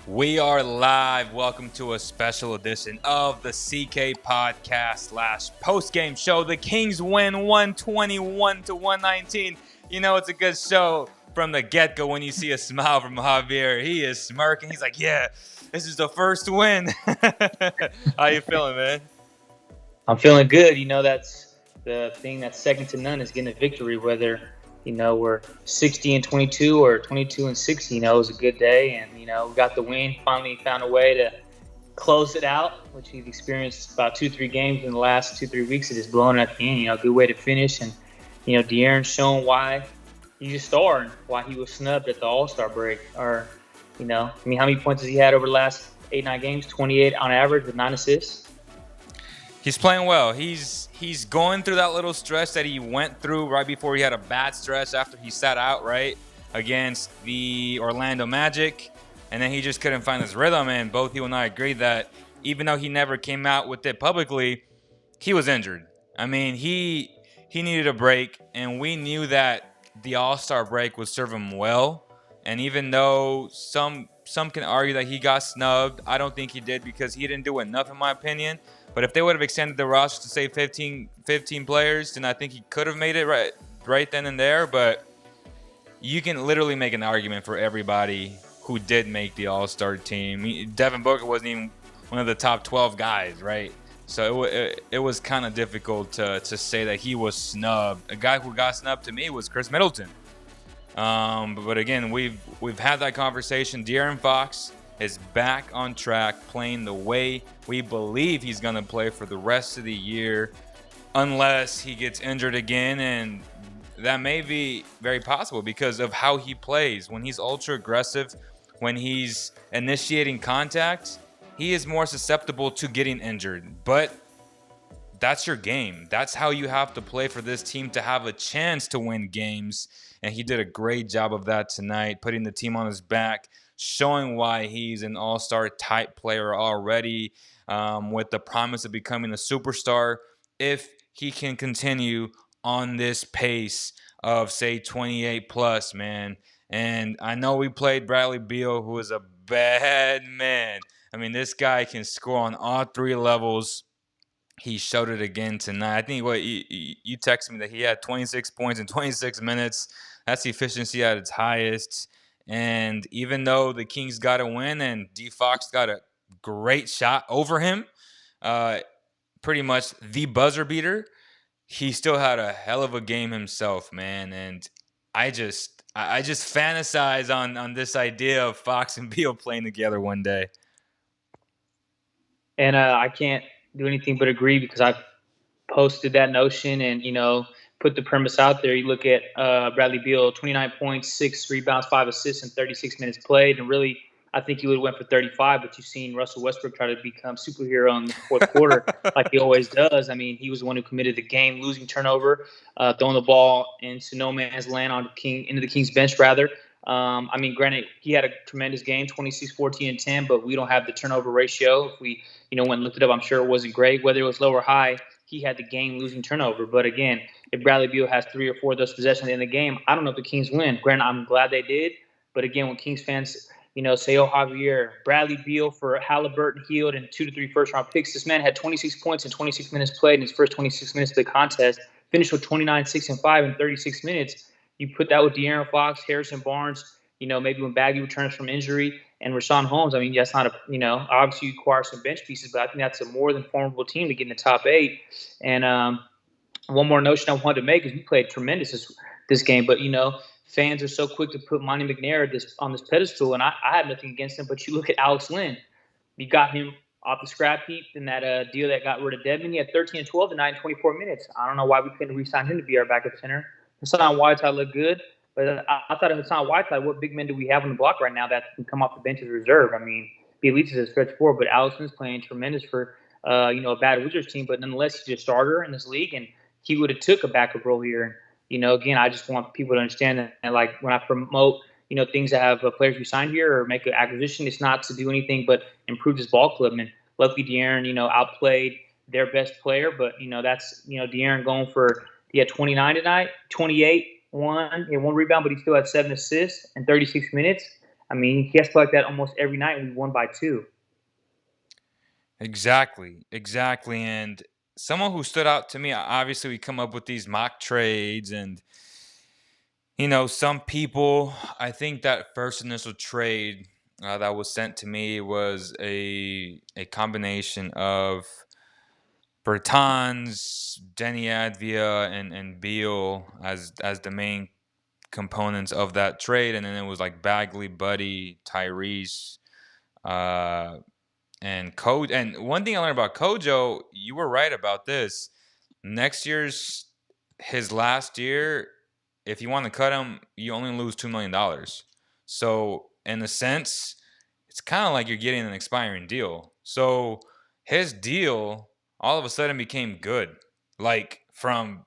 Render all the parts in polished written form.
We are live. Welcome to a special edition of the CK Podcast / post-game show. The Kings win 121-119. You know, it's a good show from the get-go when you see a smile from Javier. He is smirking. He's like, yeah, this is the first win. How you feeling, man? I'm feeling good. That's the thing that's second to none is getting a victory, whether, we're 60-22 or 22-60. It was a good day, and, we got the win. Finally found a way to close it out, which we've experienced about 2-3 games in the last 2-3 weeks of just blowing it at the end. Good way to finish. And, De'Aaron's shown why he's a star and why he was snubbed at the All-Star break. Or, how many points has he had over the last 8-9 games? 28 on average with 9 assists. He's playing well. He's going through that little stretch that he went through right before he had a bad stretch after he sat out, right, against the Orlando Magic. And then he just couldn't find his rhythm. And both you and I agree that even though he never came out with it publicly, he was injured. I mean, he needed a break, and we knew that the All-Star break would serve him well. And even though some can argue that he got snubbed, I don't think he did because he didn't do enough, in my opinion. But if they would have extended the roster to say 15 players, then I think he could have made it right then and there. But you can literally make an argument for everybody who did make the All-Star team. Devin Booker wasn't even one of the top 12 guys, right? So it was kind of difficult to say that he was snubbed. A guy who got snubbed to me was Chris Middleton. But again, we've had that conversation. De'Aaron Fox is back on track, playing the way we believe he's going to play for the rest of the year, unless he gets injured again, and that may be very possible because of how he plays. When he's ultra aggressive, when he's initiating contact, he is more susceptible to getting injured. But that's your game. That's how you have to play for this team to have a chance to win games. And he did a great job of that tonight, putting the team on his back, showing why he's an all-star type player already, with the promise of becoming a superstar if he can continue on this pace of, say, 28 plus, man. And I know we played Bradley Beal, who is a bad man. I mean, this guy can score on all three levels. He showed it again tonight. I think you texted me that he had 26 points in 26 minutes. That's efficiency at its highest. And even though the Kings got a win and D Fox got a great shot over him, pretty much the buzzer beater, he still had a hell of a game himself, man. And I just fantasize on this idea of Fox and Beal playing together one day. And I can't do anything but agree because I've posted that notion and, put the premise out there. You look at Bradley Beal, 29 points, 6 rebounds, 5 assists in 36 minutes played. And really, I think he would have went for 35, but you've seen Russell Westbrook try to become superhero in the fourth quarter like he always does. I mean, he was the one who committed the game-losing turnover, throwing the ball into no man's land into the Kings bench, rather. Granted, he had a tremendous game, 26, 14, and 10, but we don't have the turnover ratio. If we, went and looked it up, I'm sure it wasn't great. Whether it was low or high, he had the game-losing turnover. But again, if Bradley Beal has 3 or 4 of those possessions in the game, I don't know if the Kings win. Granted, I'm glad they did. But again, when Kings fans, say, oh, Javier, Bradley Beal for Halliburton, Hield, and 2 to 3 first-round picks, this man had 26 points in 26 minutes played in his first 26 minutes of the contest, finished with 29, 6, and 5 in 36 minutes. You put that with De'Aaron Fox, Harrison Barnes, maybe when Bagley returns from injury, and Rashawn Holmes. I mean, that's not obviously you acquire some bench pieces, but I think that's a more than formidable team to get in the top 8. And one more notion I wanted to make is we played tremendous this game, but, fans are so quick to put Monty McNair on this pedestal, and I have nothing against him, but you look at Alex Len. You got him off the scrap heap in that deal that got rid of Devin. He had 13 and 12 tonight in 24 minutes. I don't know why we couldn't re-sign him to be our backup center. Hassan Whiteside looked good, but I thought of Hassan Whiteside, what big men do we have on the block right now that can come off the bench as reserve? I mean, Bielitsa is a stretch forward, but Alex Len's playing tremendous for a bad Wizards team, but nonetheless, he's a starter in this league, and he would have took a backup role here. Again, I just want people to understand that, and like when I promote, things that have players we signed here or make an acquisition, it's not to do anything but improve this ball club. And luckily, De'Aaron, outplayed their best player, but that's De'Aaron going for he had 29 tonight, 28, 1 rebound, but he still had 7 assists in 36 minutes. I mean, he has to play like that almost every night, and we won by 2. Exactly. And someone who stood out to me, obviously, we come up with these mock trades, and some people. I think that first initial trade that was sent to me was a combination of Bertans, Denny Advia, and Beal as the main components of that trade, and then it was like Bagley, Buddy, Tyrese, uh, and Code. And one thing I learned about Kojo, you were right about this. Next year's his last year. If you want to cut him, you only lose $2 million. So in a sense, it's kind of like you're getting an expiring deal. So his deal all of a sudden became good. Like from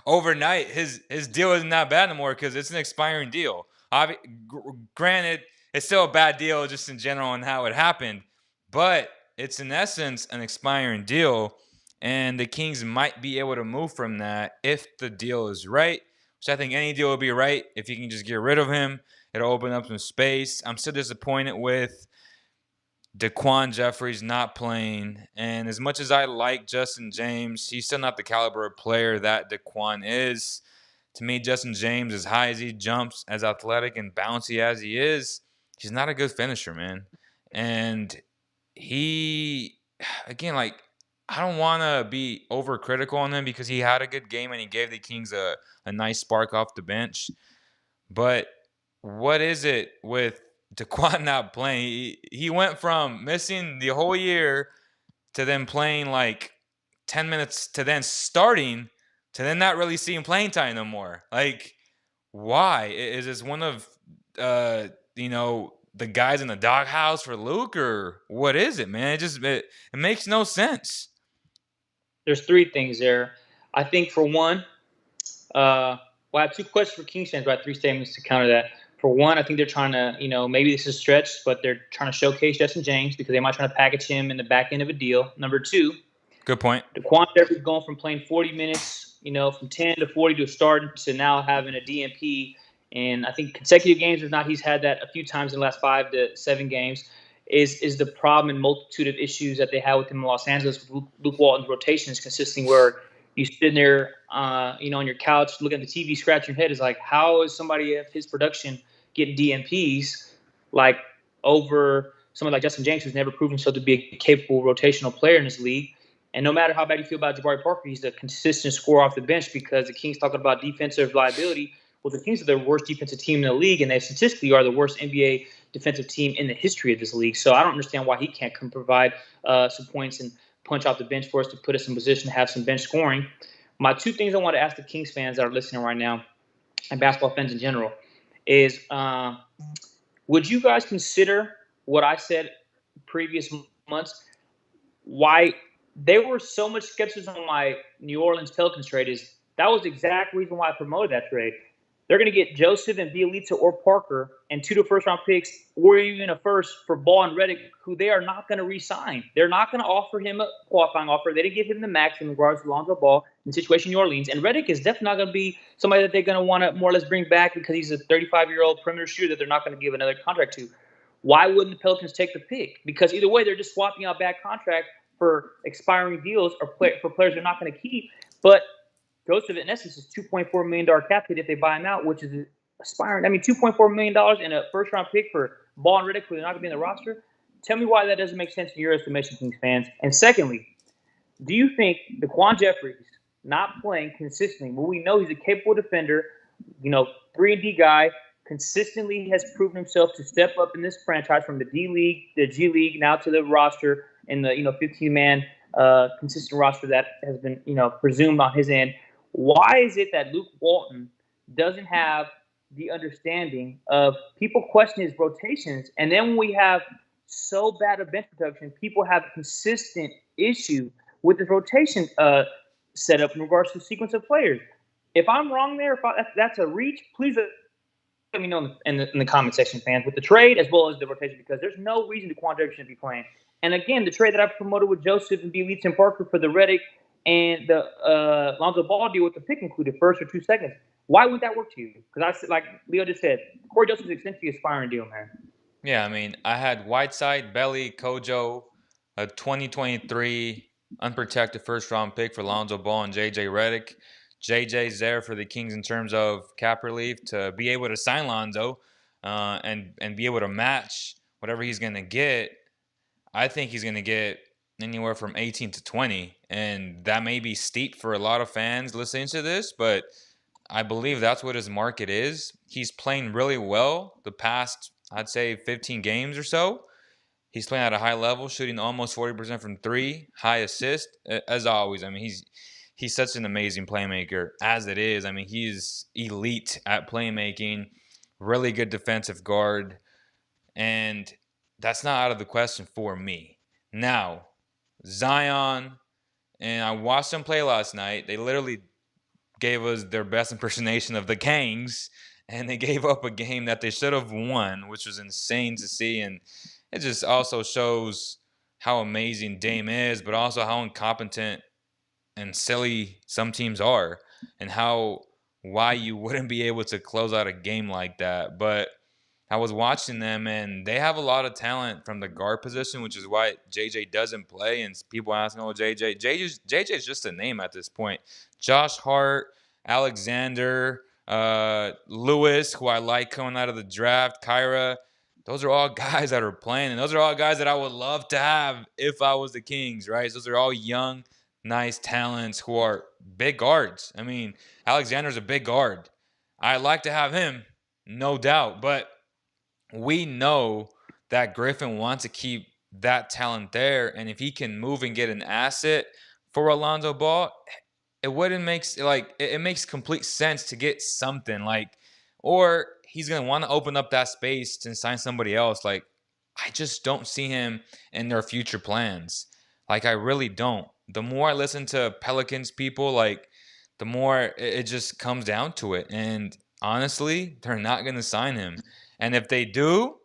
overnight, his deal isn't that bad anymore because it's an expiring deal. Granted, it's still a bad deal just in general and how it happened, but it's in essence an expiring deal, and the Kings might be able to move from that if the deal is right. Which I think any deal will be right if you can just get rid of him. It'll open up some space. I'm still disappointed with Daquan Jeffries not playing. And as much as I like Justin James, he's still not the caliber of player that Daquan is. To me, Justin James, as high as he jumps, as athletic and bouncy as he is, he's not a good finisher, man. And he, again, like, I don't want to be overcritical on him because he had a good game and he gave the Kings a nice spark off the bench. But what is it with Daquan not playing? He went from missing the whole year to then playing like 10 minutes to then starting to then not really seeing playing time no more. Like, why? Is this one of, the guys in the doghouse for Luke, or what is it, man? It makes no sense. There's 3 things there. I think for one, well, I have 2 questions for Kings fans, but I have 3 statements to counter that. For one, I think they're trying to, maybe this is stretched, but they're trying to showcase Justin James because they might try to package him in the back end of a deal. Number 2, Good point. Daquan Jeffries going from playing 40 minutes, from 10 to 40 to starting to now having a DNP. And I think consecutive games, if not, he's had that a few times in the last 5 to 7 games, is the problem and multitude of issues that they had with him in Los Angeles with Luke Walton's rotations consisting where you sitting there, on your couch looking at the TV, scratching your head. Is like, how is somebody of his production getting DNPs like over someone like Justin James, who's never proven himself to be a capable rotational player in this league? And no matter how bad you feel about Jabari Parker, he's a consistent scorer off the bench because the Kings talking about defensive liability. Well, the Kings are the worst defensive team in the league, and they statistically are the worst NBA defensive team in the history of this league. So I don't understand why he can't come provide some points and punch off the bench for us to put us in position to have some bench scoring. My 2 things I want to ask the Kings fans that are listening right now, and basketball fans in general, is would you guys consider what I said previous months? Why there were so much skepticism on my New Orleans Pelicans trade is that was the exact reason why I promoted that trade. They're going to get Joseph and Bielitsa or Parker and 2 to first-round picks or even a first for Ball and Redick, who they are not going to re-sign. They're not going to offer him a qualifying offer. They didn't give him the max in regards to Lonzo Ball in the situation in New Orleans. And Redick is definitely not going to be somebody that they're going to want to more or less bring back because he's a 35-year-old perimeter shooter that they're not going to give another contract to. Why wouldn't the Pelicans take the pick? Because either way, they're just swapping out bad contract for expiring deals or for players they're not going to keep. But Joseph, in essence, is $2.4 million cap hit if they buy him out, which is aspiring. I mean, $2.4 million in a first-round pick for Ball and Redick, who they're not going to be in the roster. Tell me why that doesn't make sense in your estimation, Kings fans. And secondly, do you think Daquan Jeffries not playing consistently, well, we know he's a capable defender, 3-and-D guy, consistently has proven himself to step up in this franchise from the D League, the G League, now to the roster and the 15-man consistent roster that has been presumed on his end. Why is it that Luke Walton doesn't have the understanding of people question his rotations, and then when we have so bad a bench production, people have a consistent issue with the rotation setup in regards to the sequence of players? If I'm wrong there, if that's a reach, please let me know in the comment section, fans, with the trade as well as the rotation, because there's no reason Daquan Jeffries shouldn't be playing. And again, the trade that I promoted with Joseph and Bielitsa and Parker for the Redick and the Lonzo Ball deal with the pick included first or 2 seconds. Why wouldn't that work to you? Because I said, like Leo just said, Corey Joseph's essentially a expiring deal, man. Yeah, I mean, I had Whiteside, Belly, Kojo, a 2023 unprotected first round pick for Lonzo Ball and JJ Redick. JJ's there for the Kings in terms of cap relief to be able to sign Lonzo and be able to match whatever he's going to get. I think he's going to get anywhere from 18 to 20, and that may be steep for a lot of fans listening to this, but I believe that's what his market is. He's playing really well the past, I'd say, 15 games or so. He's playing at a high level, shooting almost 40% from three, high assist, as always. I mean, he's such an amazing playmaker as it is. I mean, he's elite at playmaking, really good defensive guard, and that's not out of the question for me. Now, Zion, and I watched them play last night. They literally gave us their best impersonation of the Kings, and they gave up a game that they should have won, which was insane to see. And it just also shows how amazing Dame is, but also how incompetent and silly some teams are, and how why you wouldn't be able to close out a game like that. But I was watching them, and they have a lot of talent from the guard position, which is why JJ doesn't play. And people asking, "Oh, JJ's just a name at this point." Josh Hart, Alexander, Lewis, who I like coming out of the draft, Kyra. Those are all guys that are playing, and those are all guys that I would love to have if I was the Kings, right? Those are all young, nice talents who are big guards. I mean, Alexander's a big guard. I'd like to have him, no doubt, but we know that Griffin wants to keep that talent there, and if he can move and get an asset for Alonzo Ball, it wouldn't make like it makes complete sense to get something like, or he's gonna want to open up that space to sign somebody else. Like, I just don't see him in their future plans. Like, I really don't. The more I listen to Pelicans people, like, the more it just comes down to it. And honestly, they're not gonna sign him. And if they do,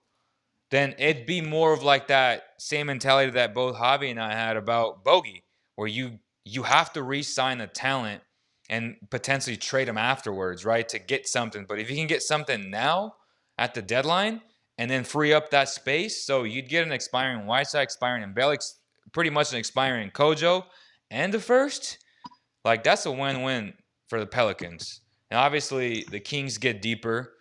then it'd be more of like that same mentality that both Javi and I had about Bogey, where you have to re-sign a talent and potentially trade him afterwards, right, to get something. But if you can get something now at the deadline and then free up that space, so you'd get an expiring Whiteside, expiring in Belix, pretty much an expiring Kojo, and the first, like, that's a win-win for the Pelicans. And obviously, the Kings get deeper.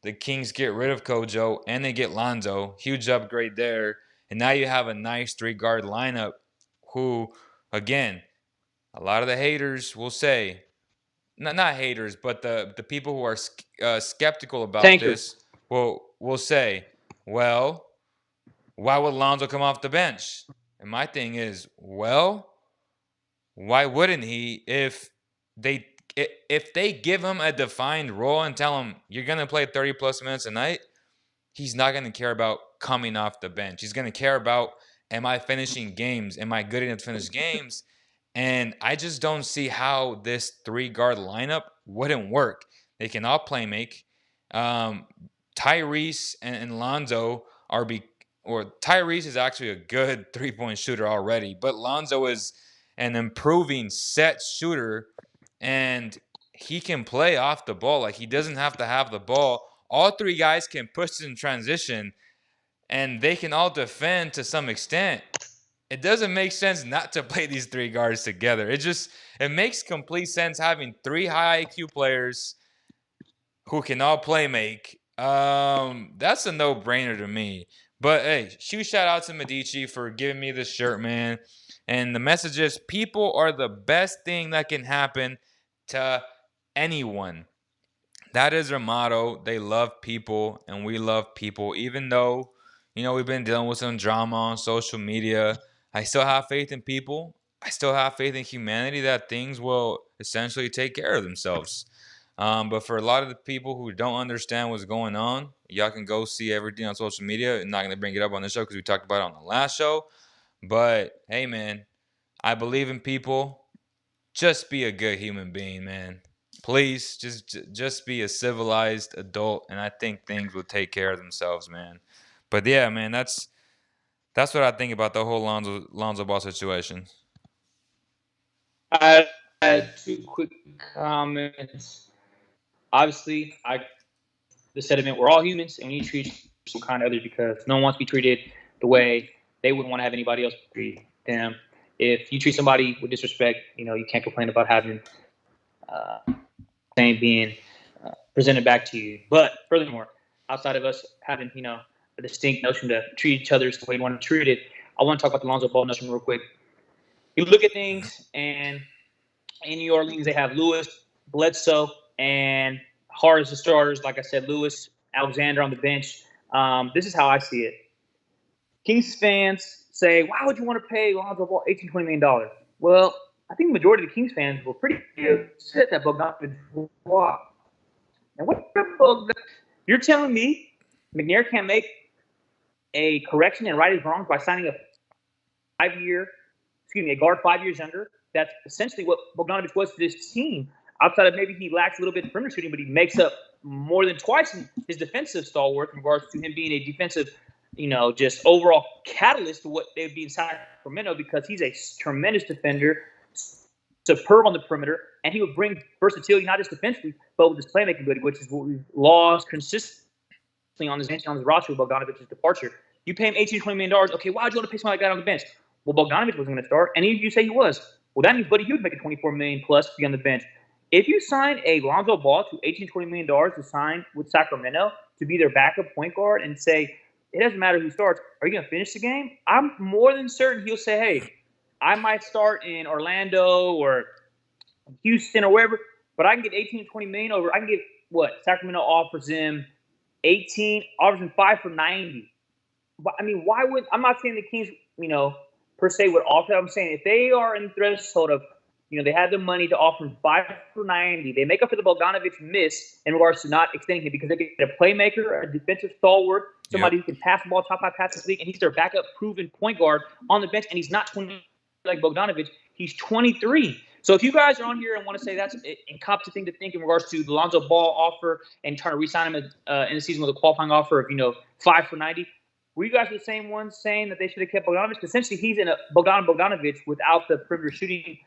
The Kings get rid of Kojo, and they get Lonzo. Huge upgrade there. And now you have a nice three-guard lineup who, again, a lot of the haters will say, not haters, but the people who are skeptical about Tankers. this will say, well, why would Lonzo come off the bench? And my thing is, well, why wouldn't he they if they give him a defined role and tell him you're gonna play 30 plus minutes a night, he's not gonna care about coming off the bench. He's gonna care about, am I finishing games? Am I good enough to finish games? And I just don't see how this three guard lineup wouldn't work. They can all play make. Um, Tyrese and Lonzo are or Tyrese is actually a good 3-point shooter already, but Lonzo is an improving set shooter, and he can play off the ball. Like, he doesn't have to have the ball. All three guys can push in transition, and they can all defend to some extent. It doesn't make sense not to play these three guards together. It makes complete sense having three high IQ players who can all play make. That's a no-brainer to me. But hey, huge shout out to Medici for giving me this shirt, man. And the message is, people are the best thing that can happen to anyone. That is their motto. They love people, and we love people. Even though, we've been dealing with some drama on social media, I still have faith in people. I still have faith in humanity that things will essentially take care of themselves. But for a lot of the people who don't understand what's going on, y'all can go see everything on social media. I'm not going to bring it up on this show because we talked about it on the last show. But hey, man, I believe in people. Just be a good human being, man. Please, just be a civilized adult, and I think things will take care of themselves, man. But yeah, man, that's what I think about the whole Lonzo Ball situation. I had two quick comments. Obviously, the sentiment we're all humans and we need to treat some kind of others because no one wants to be treated the way they wouldn't want to have anybody else treat them. If you treat somebody with disrespect, you can't complain about having same being presented back to you. But furthermore, outside of us having a distinct notion to treat each other the way we want to treat it, I want to talk about the Lonzo Ball notion real quick. You look at things, and in New Orleans they have Lewis, Bledsoe, and Hart as the starters. Like I said, Lewis, Alexander on the bench. This is how I see it. Kings fans say, why would you want to pay Lonzo Ball $18, $20 million? Well, I think the majority of the Kings fans were pretty upset that Bogdanovich walked. And what you're telling me McNair can't make a correction and right his wrongs by signing a guard 5 years younger? That's essentially what Bogdanovich was to this team. Outside of maybe he lacks a little bit of perimeter shooting, but he makes up more than twice his defensive stalwart in regards to him being a defensive, just overall catalyst to what they would be in Sacramento because he's a tremendous defender, superb on the perimeter, and he would bring versatility not just defensively, but with his playmaking ability, which is what we've lost consistently on this bench, on his roster with Bogdanovich's departure. You pay him $18, $20 million. Okay, why would you want to pay somebody like that on the bench? Well, Bogdanovich wasn't going to start, and even if you say he was, well, that means Buddy Hield would make a $24 million plus to be on the bench. If you sign a Lonzo Ball to $18, $20 million to sign with Sacramento to be their backup point guard and say, it doesn't matter who starts, are you going to finish the game? I'm more than certain he'll say, hey, I might start in Orlando or Houston or wherever, but I can get 18, 20 million over. I can get what Sacramento offers him 18, offers him 5 for 90. I mean, why would I'm not saying the Kings, per se would offer. I'm saying if they are in the threshold of, they have the money to offer him 5 for 90, they make up for the Bogdanovich miss in regards to not extending him because they get a playmaker, a defensive stalwart, somebody who can pass the ball, top 5 passes league, and he's their backup proven point guard on the bench, and he's not 20 like Bogdanovich, he's 23. So if you guys are on here and want to say that's an incompetent thing to think in regards to the Lonzo Ball offer and trying to re-sign him in the season with a qualifying offer of 5 for 90, were you guys the same ones saying that they should have kept Bogdanovich? Because essentially he's in a Bogdanovich without the perimeter shooting,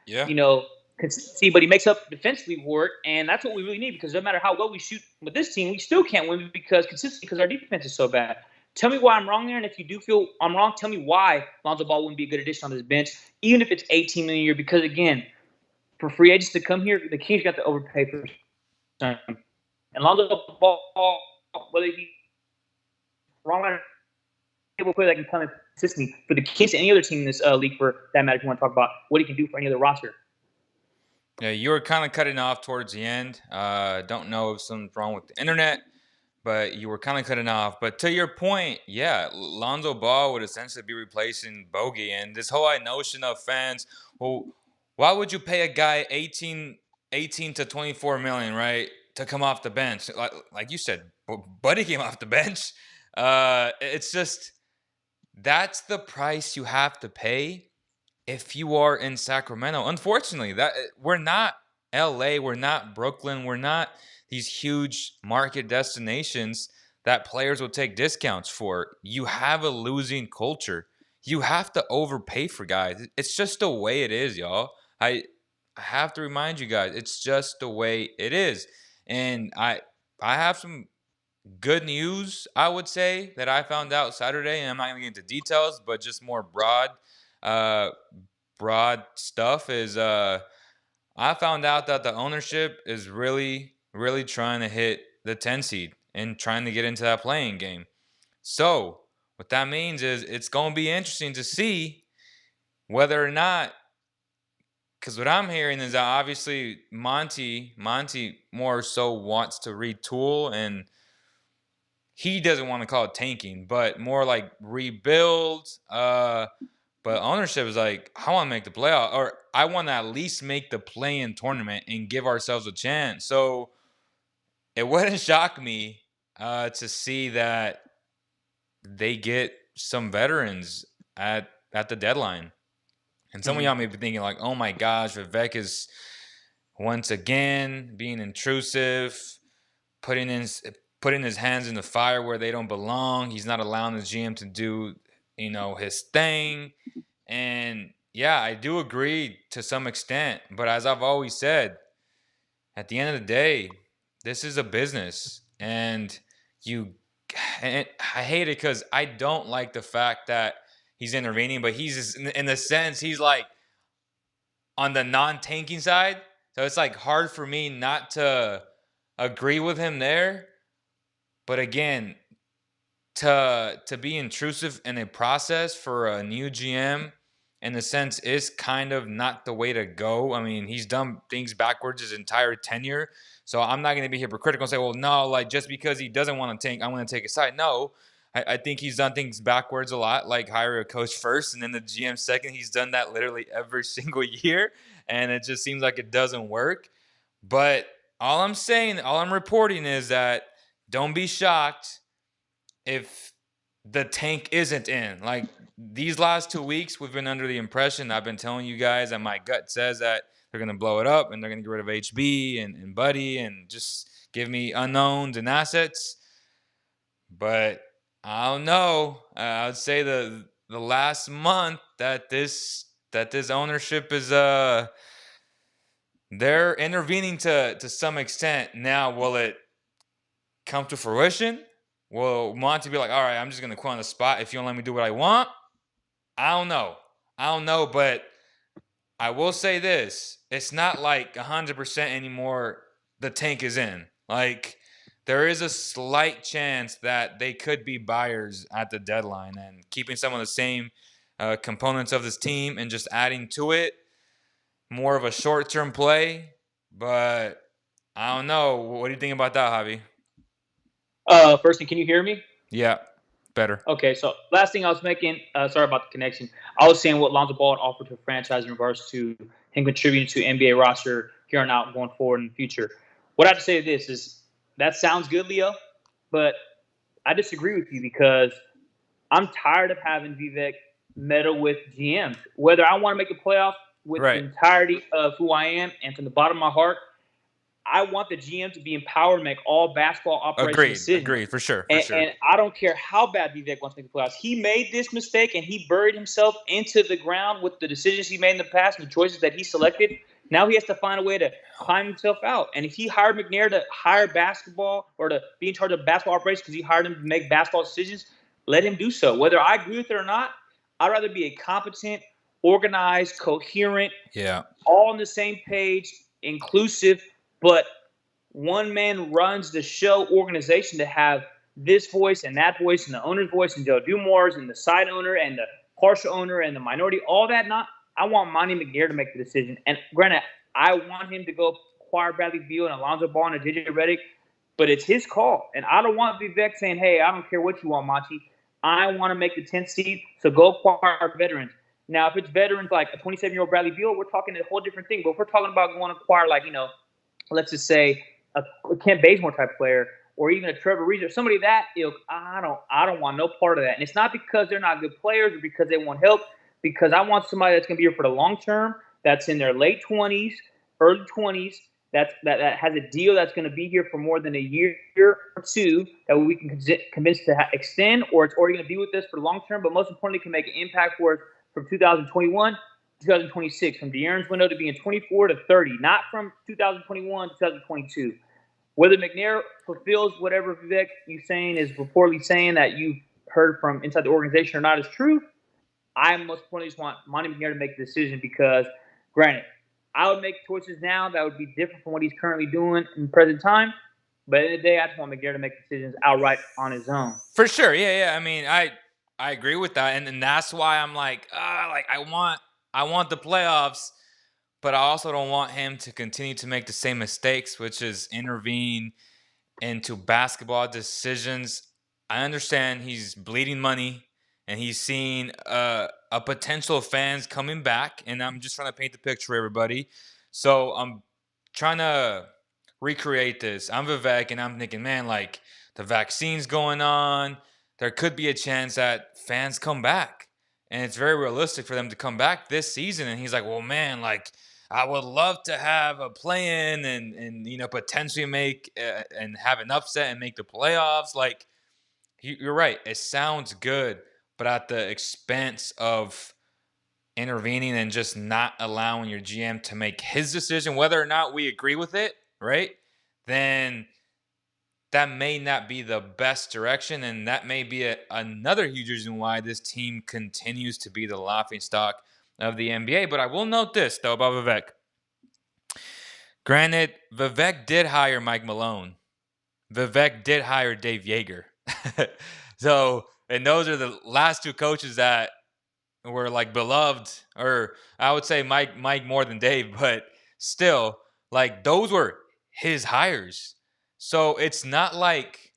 consistency, but he makes up defensively for it, and that's what we really need because no matter how well we shoot with this team, we still can't win because our defense is so bad. Tell me why I'm wrong there, and if you do feel I'm wrong, tell me why Lonzo Ball wouldn't be a good addition on this bench, even if it's $18 million a year. Because again, for free agents to come here, the Kings got to overpay for time. And Lonzo Ball, whether he's wrong or able player that can come in consistently for the Kings and any other team in this league, for that matter, if you want to talk about what he can do for any other roster. Yeah, you were kind of cutting off towards the end. Don't know if something's wrong with the internet, but you were kind of cutting off. But to your point, yeah, Lonzo Ball would essentially be replacing Bogey. And this whole notion of fans, well, why would you pay a guy 18 to 24 million, right, to come off the bench? Like you said, Buddy came off the bench. It's just that's the price you have to pay if you are in Sacramento. Unfortunately, that we're not LA, we're not Brooklyn, we're not these huge market destinations that players will take discounts for. You have a losing culture. You have to overpay for guys. It's just the way it is, y'all. I have to remind you guys, it's just the way it is. And I have some good news, I would say, that I found out Saturday, and I'm not going to get into details, but just more uh, broad stuff is I found out that the ownership is really, really trying to hit the 10 seed and trying to get into that playing game. So what that means is it's going to be interesting to see whether or not, because what I'm hearing is that obviously Monty more so wants to retool, and he doesn't want to call it tanking, but more like rebuild. But ownership is like, I want to make the playoff, or I want to at least make the play-in tournament and give ourselves a chance. So it wouldn't shock me to see that they get some veterans at the deadline. And some of y'all may be thinking like, oh my gosh, Vivek is once again being intrusive, putting his hands in the fire where they don't belong. He's not allowing the GM to do, his thing. And yeah, I do agree to some extent, but as I've always said, at the end of the day, this is a business, and you. And I hate it because I don't like the fact that he's intervening, but he's just, in the sense he's like on the non-tanking side, so it's like hard for me not to agree with him there. But again, to be intrusive in a process for a new GM in a sense is kind of not the way to go. I mean, he's done things backwards his entire tenure. So I'm not going to be hypocritical and say, well, no, like just because he doesn't want to tank, I'm going to take a side. No, I think he's done things backwards a lot, like hire a coach first and then the GM second. He's done that literally every single year. And it just seems like it doesn't work. But all I'm saying, all I'm reporting is that don't be shocked if the tank isn't in. Like these last 2 weeks, we've been under the impression, I've been telling you guys, and my gut says that they're going to blow it up and they're going to get rid of HB and Buddy and just give me unknowns and assets. But I don't know. I would say the last month that this ownership is they're intervening to some extent. Now, will it come to fruition? Will Monty be like, all right, I'm just gonna quit on the spot if you don't let me do what I want? I don't know. I don't know, but I will say this: it's not like 100% anymore. The tank is in. Like there is a slight chance that they could be buyers at the deadline and keeping some of the same components of this team and just adding to it more of a short-term play. But I don't know. What do you think about that, Javi? First thing, can you hear me? Yeah, better. Okay, so last thing I was making, sorry about the connection. I was saying what Lonzo Ball offered to a franchise in regards to him contributing to NBA roster here on out going forward in the future. What I have to say to this is that sounds good, Leo, but I disagree with you because I'm tired of having Vivek meddle with GMs. Whether I want to make the playoffs with the Right. entirety of who I am and from the bottom of my heart, I want the GM to be empowered to make all basketball operation Agreed. decisions. Agreed. For sure. For sure. And I don't care how bad Vivek wants to make the playoffs. He made this mistake and he buried himself into the ground with the decisions he made in the past and the choices that he selected. Now he has to find a way to climb himself out. And if he hired McNair to hire basketball or to be in charge of basketball operations because he hired him to make basketball decisions, let him do so. Whether I agree with it or not, I'd rather be a competent, organized, coherent, Yeah. all on the same page, inclusive, but one man runs the show organization to have this voice and that voice and the owner's voice and Joe Dumars and the side owner and the partial owner and the minority, all that. Not, I want Monty McNair to make the decision. And granted, I want him to go acquire Bradley Beal and Alonzo Ball and JJ Redick, but it's his call. And I don't want Vivek saying, hey, I don't care what you want, Monty. I want to make the 10th seed, so go acquire veterans. Now, if it's veterans like a 27-year-old Bradley Beal, we're talking a whole different thing. But if we're talking about going to acquire, like, let's just say a Kent Bazemore type player, or even a Trevor Reeves, or somebody that ilk, I don't want no part of that. And it's not because they're not good players or because they want help, because I want somebody that's going to be here for the long term, that's in their late 20s, early 20s, that has a deal that's going to be here for more than a year or two that we can convince to extend, or it's already going to be with us for the long term, but most importantly can make an impact for us from 2021 2026, from De'Aaron's window to being 24 to 30, not from 2021 to 2022. Whether McNair fulfills whatever Vivek you saying is reportedly saying that you've heard from inside the organization or not is true, I most importantly just want Monty McNair to make the decision because, granted, I would make choices now that would be different from what he's currently doing in the present time. But at the end of the day, I just want McNair to make decisions outright on his own. For sure. Yeah. Yeah. I mean, I agree with that, and that's why I'm like, I want the playoffs, but I also don't want him to continue to make the same mistakes, which is intervene into basketball decisions. I understand he's bleeding money and he's seeing a potential fans coming back, and I'm just trying to paint the picture for everybody. So I'm trying to recreate this. I'm Vivek, and I'm thinking, man, like the vaccine's going on. There could be a chance that fans come back, and it's very realistic for them to come back this season. And he's like, well, man, like I would love to have a play-in and potentially make and have an upset and make the playoffs. Like you're right, it sounds good, but at the expense of intervening and just not allowing your GM to make his decision, whether or not we agree with it, right? Then that may not be the best direction. And that may be another huge reason why this team continues to be the laughing stock of the NBA. But I will note this, though, about Vivek. Granted, Vivek did hire Mike Malone. Vivek did hire Dave Yeager. So, and those are the last two coaches that were like beloved, or I would say Mike more than Dave, but still, like those were his hires. So it's not like,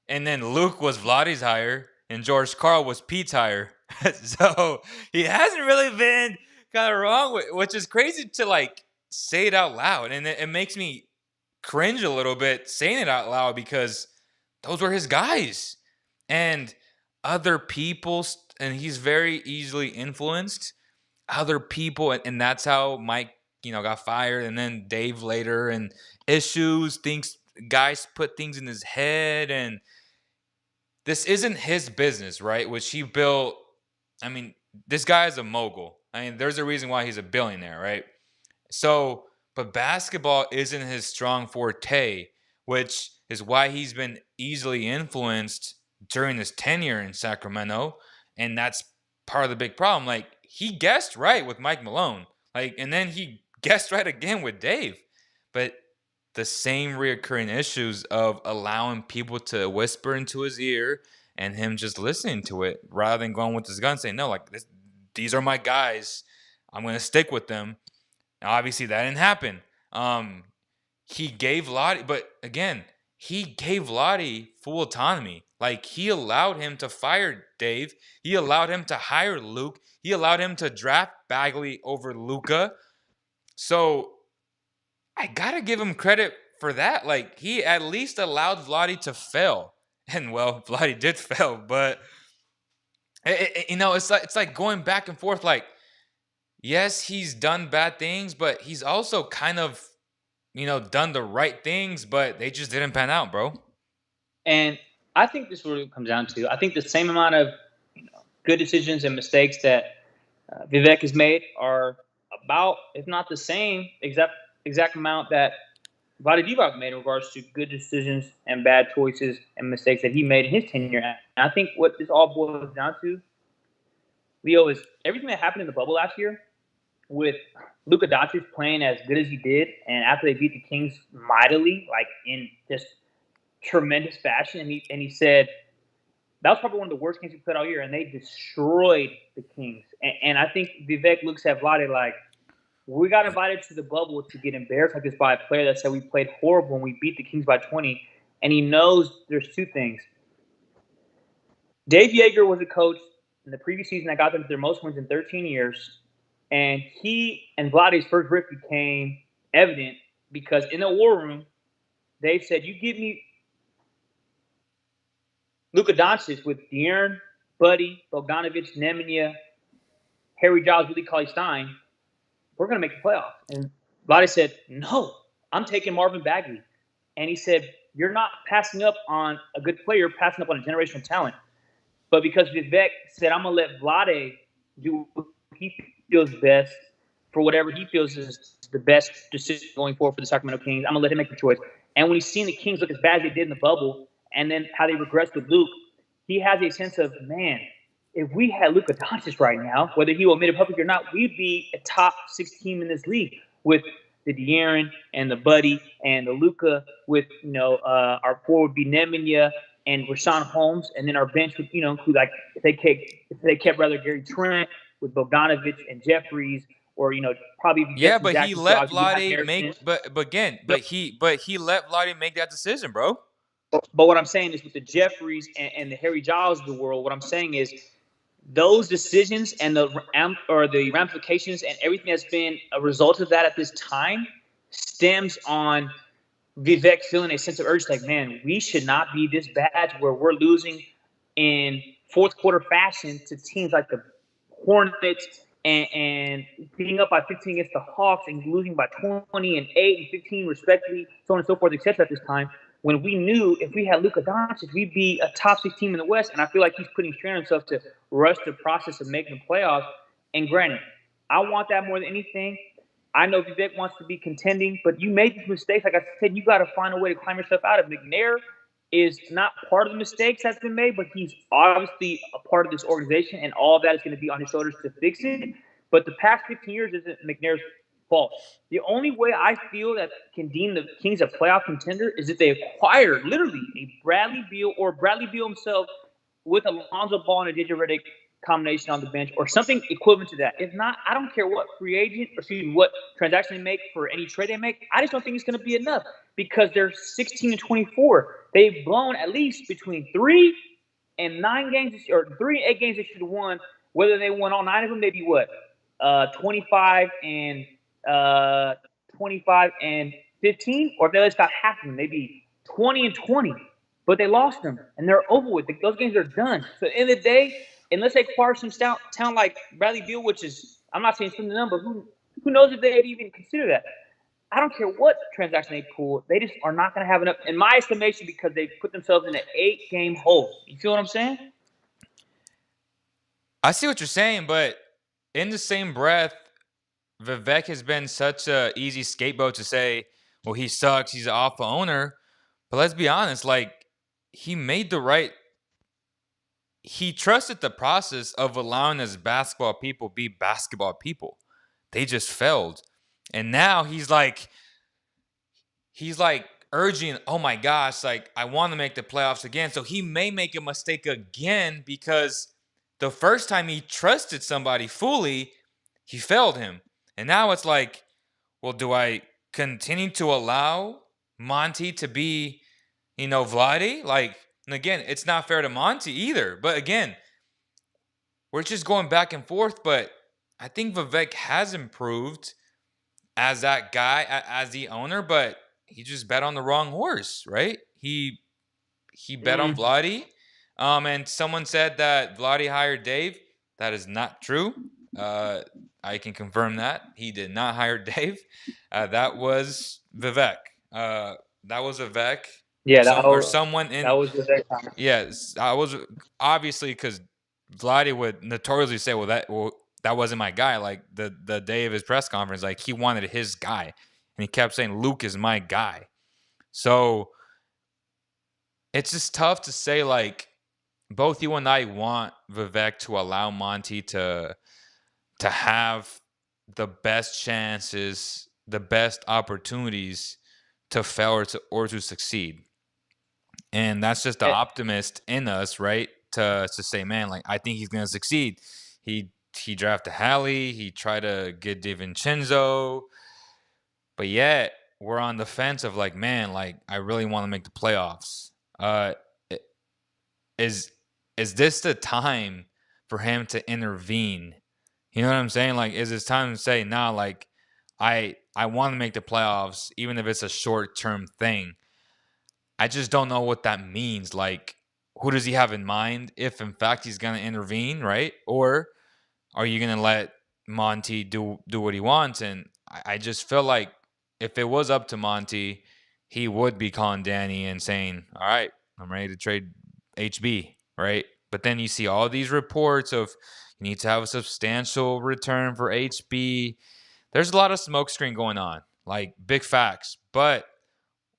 and then Luke was Vladdy's hire, and George Karl was Pete's hire. So he hasn't really been kind of wrong, which is crazy to like say it out loud, and it makes me cringe a little bit saying it out loud because those were his guys, and other people, and he's very easily influenced. Other people, and that's how Mike, got fired, and then Dave later, and issues, things, guys put things in his head, and this isn't his business, right? Which he built. I mean, this guy is a mogul. I mean, there's a reason why he's a billionaire, right? So, but basketball isn't his strong forte, which is why he's been easily influenced during his tenure in Sacramento. And that's part of the big problem. Like, he guessed right with Mike Malone. Like, and then he guessed right again with Dave. But the same reoccurring issues of allowing people to whisper into his ear and him just listening to it rather than going with his gun saying, no, like, these are my guys. I'm going to stick with them. Now, obviously, that didn't happen. He gave Lottie, but again, he gave Lottie full autonomy. Like, he allowed him to fire Dave. He allowed him to hire Luke. He allowed him to draft Bagley over Luka. So I got to give him credit for that. Like, he at least allowed Vladdy to fail. And, well, Vladdy did fail. But, it's like going back and forth. Like, yes, he's done bad things, but he's also kind of, done the right things, but they just didn't pan out, bro. And I think this is what it comes down to. I think the same amount of good decisions and mistakes that Vivek has made are about, if not the same, exact amount that Vlade Divac made in regards to good decisions and bad choices and mistakes that he made in his tenure. And I think what this all boils down to, Leo, is everything that happened in the bubble last year with Luka Doncic playing as good as he did, and after they beat the Kings mightily, like in just tremendous fashion, and he said that was probably one of the worst games we played all year, and they destroyed the Kings. And I think Vivek looks at Vlade like, we got invited to the bubble to get embarrassed like this by a player that said we played horrible and we beat the Kings by 20. And he knows there's two things. Dave Yeager was a coach in the previous season that got them to their most wins in 13 years. And he and Vlade's first rift became evident because in the war room, Dave said, you give me Luka Doncic with De'Aaron, Buddy, Bogdanovic, Nemanja, Harry Giles, Willie Cauley-Stein, we're going to make the playoffs. And Vlade said, no, I'm taking Marvin Bagley. And he said, you're not passing up on a good player, passing up on a generational talent. But because Vivek said, I'm going to let Vlade do what he feels best for whatever he feels is the best decision going forward for the Sacramento Kings, I'm going to let him make the choice. And when he's seen the Kings look as bad as they did in the bubble and then how they regressed with Luke, he has a sense of, man, if we had Luka Doncic right now, whether he will admit it publicly or not, we'd be a top 6 team in this league with the De'Aaron and the Buddy and the Luka with, our forward would be Nemanja and Rashawn Holmes, and then our bench would, include like if they kept rather Gary Trent with Bogdanovic and Jeffries, or probably but he let Vlade make, but he let Vlade make that decision, bro. But what I'm saying is with the Jeffries and the Harry Giles of the world, what I'm saying is those decisions and the ramifications and everything that's been a result of that at this time stems on Vivek feeling a sense of urgency, like, man, we should not be this bad where we're losing in fourth quarter fashion to teams like the Hornets and being up by 15 against the Hawks and losing by 20 and 8 and 15 respectively, so on and so forth, etc. at this time, when we knew if we had Luka Doncic, we'd be a top 6 team in the West. And I feel like he's putting strain on himself to rush the process of making the playoffs. And granted, I want that more than anything. I know Vivek wants to be contending, but you made these mistakes. Like I said, you got to find a way to climb yourself out of. McNair is not part of the mistakes that's been made, but he's obviously a part of this organization, and all of that is going to be on his shoulders to fix it. But the past 15 years isn't McNair's fault. The only way I feel that can deem the Kings a playoff contender is if they acquire literally a Bradley Beal or Bradley Beal himself with Alonzo Ball and a JJ Redick combination on the bench or something equivalent to that. If not, I don't care what free agent or excuse me, what transaction they make for any trade they make. I just don't think it's going to be enough because they're 16 and 24. They've blown at least between 3 and 9 games or 3 and 8 games they should have won. Whether they won all 9 of them, maybe what 25 and 25 and 15, or if they at least got half of them, maybe 20 and 20. But they lost them, and they're over with. Those games are done. So at the end of the day, unless they acquire some talent like Bradley Beal, which is, I'm not saying it's the number, who knows if they'd even consider that. I don't care what transaction they pull. They just are not going to have enough, in my estimation, because they put themselves in an 8-game hole. You feel what I'm saying? I see what you're saying, but in the same breath, Vivek has been such a easy scapegoat to say, well, he sucks, he's an alpha owner. But let's be honest, like, he made the right. He trusted the process of allowing his basketball people be basketball people. They just failed. And now he's like urging, oh my gosh, like, I want to make the playoffs again. So he may make a mistake again because the first time he trusted somebody fully, he failed him. And now it's like, well, do I continue to allow Monty to be, Vlade? Like, and again, it's not fair to Monty either. But again, we're just going back and forth. But I think Vivek has improved as that guy, as the owner, but he just bet on the wrong horse, right? He bet on Vlade. And someone said that Vlade hired Dave. That is not true. I can confirm that. He did not hire Dave. That was Vivek. That was Vivek. Yeah, Someone in. that was Vivek. Yes, I was obviously because Vlade would notoriously say, "Well, that wasn't my guy." Like the day of his press conference, like he wanted his guy, and he kept saying, "Luke is my guy." So it's just tough to say. Like both you and I want Vivek to allow Monty to have the best chances, the best opportunities to fail or to succeed. And that's just the optimist in us, right? To say, man, like I think he's gonna succeed. He drafted Hallie, he tried to get DiVincenzo, but yet we're on the fence of like, man, like I really want to make the playoffs. Is this the time for him to intervene? You know what I'm saying? Like, is it time to say, nah, like I want to make the playoffs, even if it's a short term thing. I just don't know what that means. Like, who does he have in mind if, in fact, he's going to intervene, right? Or are you going to let Monty do what he wants? And I just feel like if it was up to Monty, he would be calling Danny and saying, all right, I'm ready to trade HB, right? But then you see all these reports of you need to have a substantial return for HB. There's a lot of smokescreen going on, like big facts. But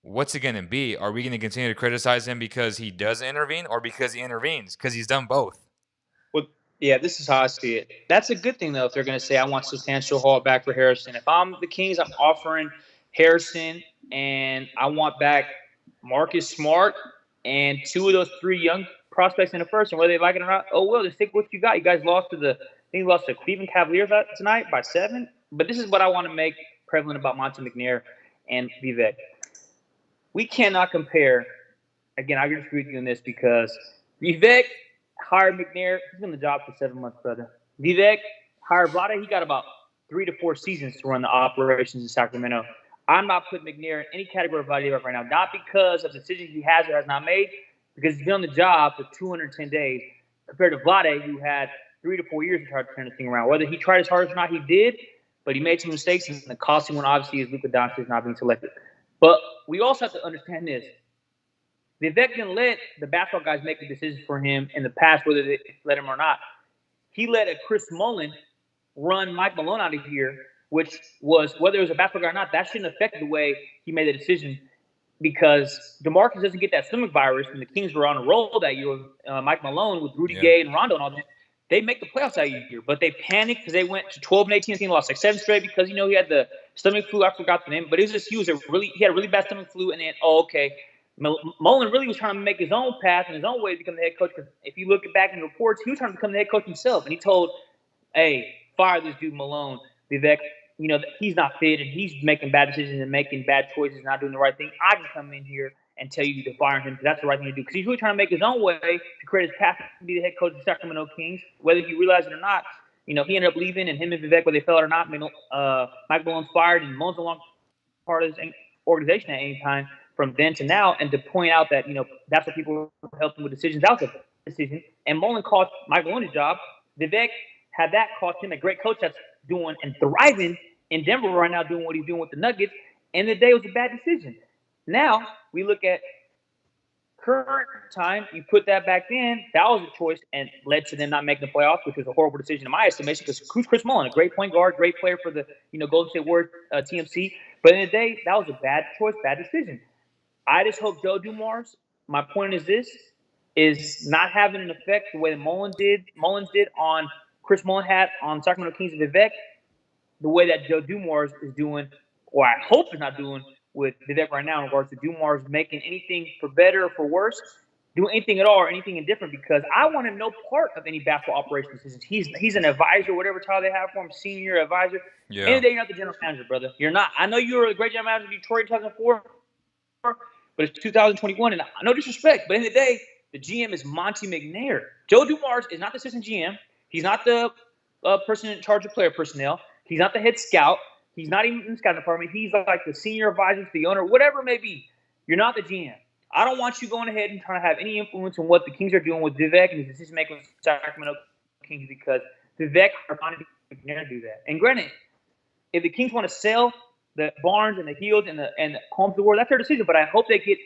what's it going to be? Are we going to continue to criticize him because he does intervene or because he intervenes? Because he's done both. Well, yeah, this is how I see it. That's a good thing, though, if they're going to say, I want substantial haul back for Harrison. If I'm the Kings, I'm offering Harrison, and I want back Marcus Smart and 2 of those 3 young prospects in the first, and whether they like it or not, oh, well, just take what you got. You guys lost to you lost to Cleveland Cavaliers tonight by 7. But this is what I want to make prevalent about Monty McNair and Vivek. We cannot compare. Again, I agree with you on this because Vivek hired McNair. He's on the job for 7 months, brother. Vivek hired Vlade. He got about 3 to 4 seasons to run the operations in Sacramento. I'm not putting McNair in any category of Vlade right now, not because of decisions he has or has not made, because he's been on the job for 210 days compared to Vlade, who had 3 to 4 years to try to turn the thing around. Whether he tried as hard or not, he did, but he made some mistakes, and the costly one obviously is Luka Doncic not being selected. But we also have to understand this. Vivek didn't let the basketball guys make the decisions for him in the past, whether they let him or not. He let a Chris Mullin run Mike Malone out of here, which was, whether it was a basketball guy or not, that shouldn't affect the way he made the decision, because DeMarcus doesn't get that stomach virus, and the Kings were on a roll that year with Mike Malone, with Rudy Gay and Rondo and all that. They make the playoffs that year, but they panicked because they went to 12 and 18. I think lost like 7 straight because he had the stomach flu. I forgot the name, but it was just he had a really bad stomach flu, and then okay, Mullen really was trying to make his own path and his own way to become the head coach. Because if you look back in the reports, he was trying to become the head coach himself, and he told, "Hey, fire this dude Malone. Vivek, he's not fit and he's making bad decisions and making bad choices, and not doing the right thing. I can come in here and tell you to fire him because that's the right thing to do. Because he's really trying to make his own way to create his path to be the head coach of the Sacramento Kings, whether he realized it or not. He ended up leaving, and him and Vivek, whether they fell or not, Mike Malone's fired, and Malone's no longer part of this organization at any time from then to now. And to point out that that's what people helped him with decisions. That was a decision, and Mullen cost Mike Malone his job. Vivek had that cost him a great coach that's doing and thriving in Denver right now, doing what he's doing with the Nuggets. And the day it was a bad decision. Now we look at current time. You put that back then, that was a choice and led to them not making the playoffs, which was a horrible decision in my estimation. Because who's Chris Mullen? A great point guard, great player for the Golden State Warriors TMC. But in the day, that was a bad choice, bad decision. I just hope Joe Dumars. My point is this: is not having an effect the way that Mullins did on Chris Mullen had on Sacramento Kings and Vivek, the way that Joe Dumars is doing, or I hope is not doing with Vivek right now in regards to Dumars making anything for better or for worse, doing anything at all or anything indifferent, because I want him no part of any basketball operations decisions. He's an advisor, whatever title they have for him, senior advisor. Yeah. Any day you're not the general manager, brother. You're not. I know you were a great general manager in Detroit in 2004, but it's 2021, and no disrespect, but in the day, the GM is Monty McNair. Joe Dumars is not the assistant GM. He's not the person in charge of player personnel. He's not the head scout. He's not even in the scouting department. He's like the senior advisor to the owner, whatever it may be. You're not the GM. I don't want you going ahead and trying to have any influence on what the Kings are doing with Vivek and his decision making with Sacramento Kings, because Vivek or Monty McNair do that. And granted, if the Kings want to sell the Barnes and the Heels and the Holmes of the world, that's their decision. But I hope they get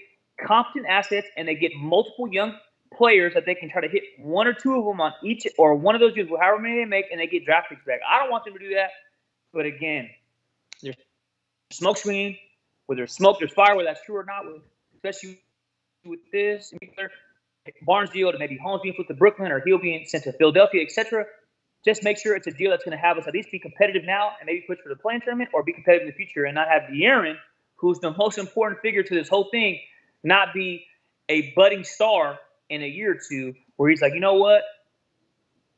competent assets and they get multiple young players that they can try to hit one or two of them on each or one of those deals, however many they make, and they get draft picks back. I don't want them to do that. But again, there's smoke screen. Where there's smoke, there's fire, whether that's true or not, especially with this Barnes deal to maybe Holmes being flipped to Brooklyn or Hill being sent to Philadelphia, etc. Just make sure it's a deal that's going to have us at least be competitive now and maybe push for the play-in tournament, or be competitive in the future and not have De'Aaron, who's the most important figure to this whole thing, not be a budding star in a year or two where he's like, you know what?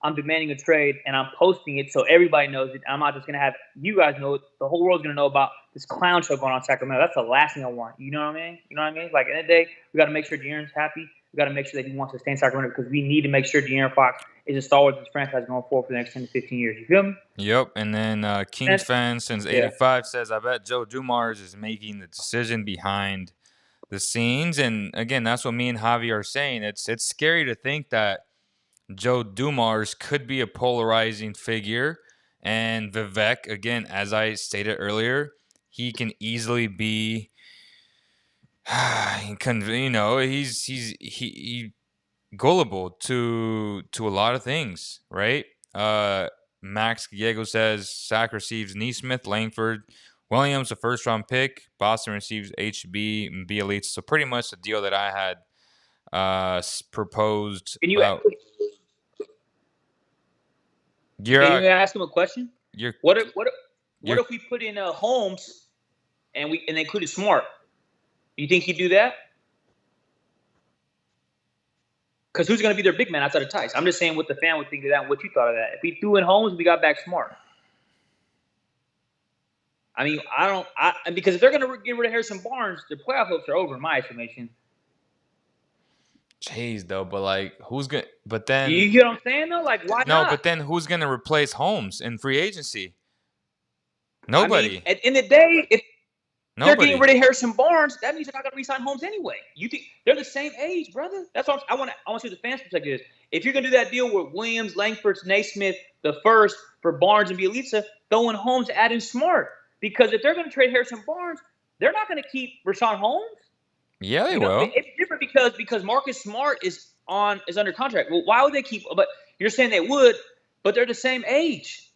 I'm demanding a trade and I'm posting it so everybody knows it. I'm not just going to have you guys know it. The whole world's going to know about this clown show going on in Sacramento. That's the last thing I want. You know what I mean? Like, at the end of the day, we got to make sure De'Aaron's happy. We got to make sure that he wants to stay in Sacramento, because we need to make sure De'Aaron Fox is a stalwart of this franchise going forward for the next 10 to 15 years. You feel me? Yep. And then Kings fan since 85 says, I bet Joe Dumars is making the decision behind the scenes. And again, that's what me and Javi are saying. It's scary to think that Joe Dumars could be a polarizing figure, and Vivek, again, as I stated earlier, he can easily be, he's gullible to a lot of things, right? Max Diego says Sac receives Neesmith, Langford, Williams, a first-round pick. Boston receives HB and Bielitsa. So pretty much the deal that I had proposed. Can you ask him a question? What if we put in Holmes and they included Smart? Do you think he'd do that? Because who's going to be their big man outside of Tice? I'm just saying what the fan would think of that and what you thought of that. If we threw in Holmes, we got back Smart. I mean, because if they're going to get rid of Harrison Barnes, the playoff hopes are over, in my estimation. Jeez, though, but like, who's gonna? But then you get what I'm saying, though. Like, why not? No, but then who's gonna replace Holmes in free agency? Nobody. I mean, at the end of the day, if they're getting rid of Harrison Barnes, that means they're not gonna re-sign Holmes anyway. You think they're the same age, brother? That's what I want to see what the fans' perspective is. If you're gonna do that deal with Williams, Langford, Naismith, the first for Barnes and Bielitsa, throw in Holmes, add in Smart, because if they're gonna trade Harrison Barnes, they're not gonna keep Rashawn Holmes. Yeah, they will. It's different because Marcus Smart is under contract. Well, why would they keep? But you're saying they would, but they're the same age.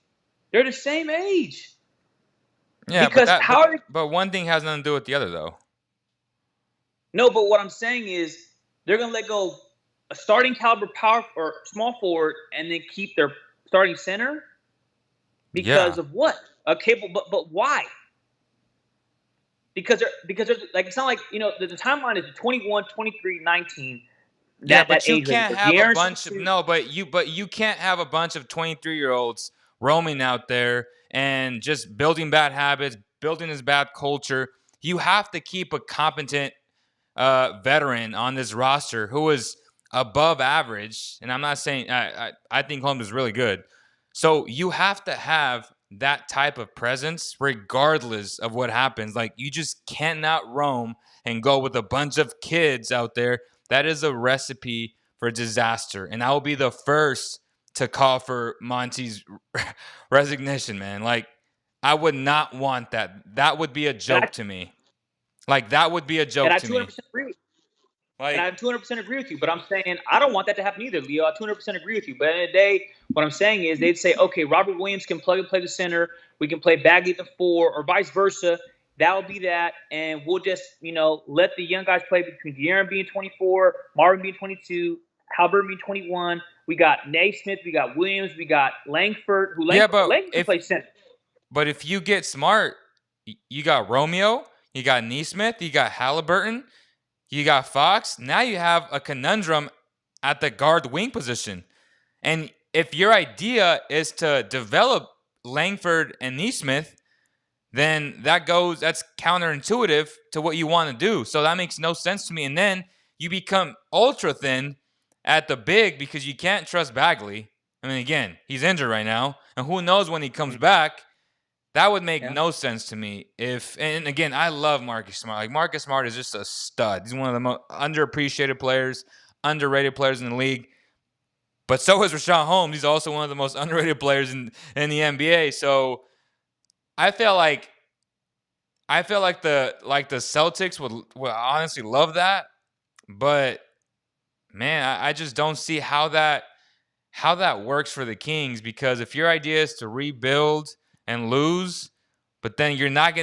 They're the same age. Yeah, Because how are they? but one thing has nothing to do with the other though. No, but what I'm saying is they're gonna let go a starting caliber power or small forward and then keep their starting center Yeah. because of what? A cable, but why? Because they're like it's not like the timeline is 21, 23, 19. Yeah, That but you age range. can't But have a De'Aaron's bunch of 22. no, but you can't have a bunch of 23-year-olds roaming out there and just building bad habits, building this bad culture. You have to keep a competent veteran on this roster who is above average, and I'm not saying I think Holmes is really good. So you have to have that type of presence regardless of what happens. Like you just cannot roam and go with a bunch of kids out there. That is a recipe for disaster, and I will be the first to call for Monty's resignation, man. Like I would not want that. That would be a And joke to me. Like that would be a and joke I to me. 200% agree. And Like, I 200% agree with you. But I'm saying I don't want that to happen either, Leo. I 200% agree with you. But at the end of the day, what I'm saying is they'd say, okay, Robert Williams can plug and play the center. We can play Bagley at the 4, or vice versa. That'll be that, and we'll just let the young guys play between De'Aaron being 24, Marvin being 22, Halbert being 21. We got Naismith, we got Williams, we got Langford. yeah, Langford can play center. but if you get smart, you got Romeo, you got Neesmith, you got Halliburton, you got Fox. Now you have a conundrum at the guard wing position. And if your idea is to develop Langford and Neesmith, then that's counterintuitive to what you want to do. So that makes no sense to me. And then you become ultra thin at the big because you can't trust Bagley. I mean, again, he's injured right now, and who knows when he comes back. That would make no sense to me. And again, I love Marcus Smart. Like Marcus Smart is just a stud. He's one of the most underappreciated players, underrated players in the league. But so is Rashawn Holmes. He's also one of the most underrated players in the NBA. So I feel like the Celtics would honestly love that, but man, I just don't see how that works for the Kings, because if your idea is to rebuild and lose, but then you're not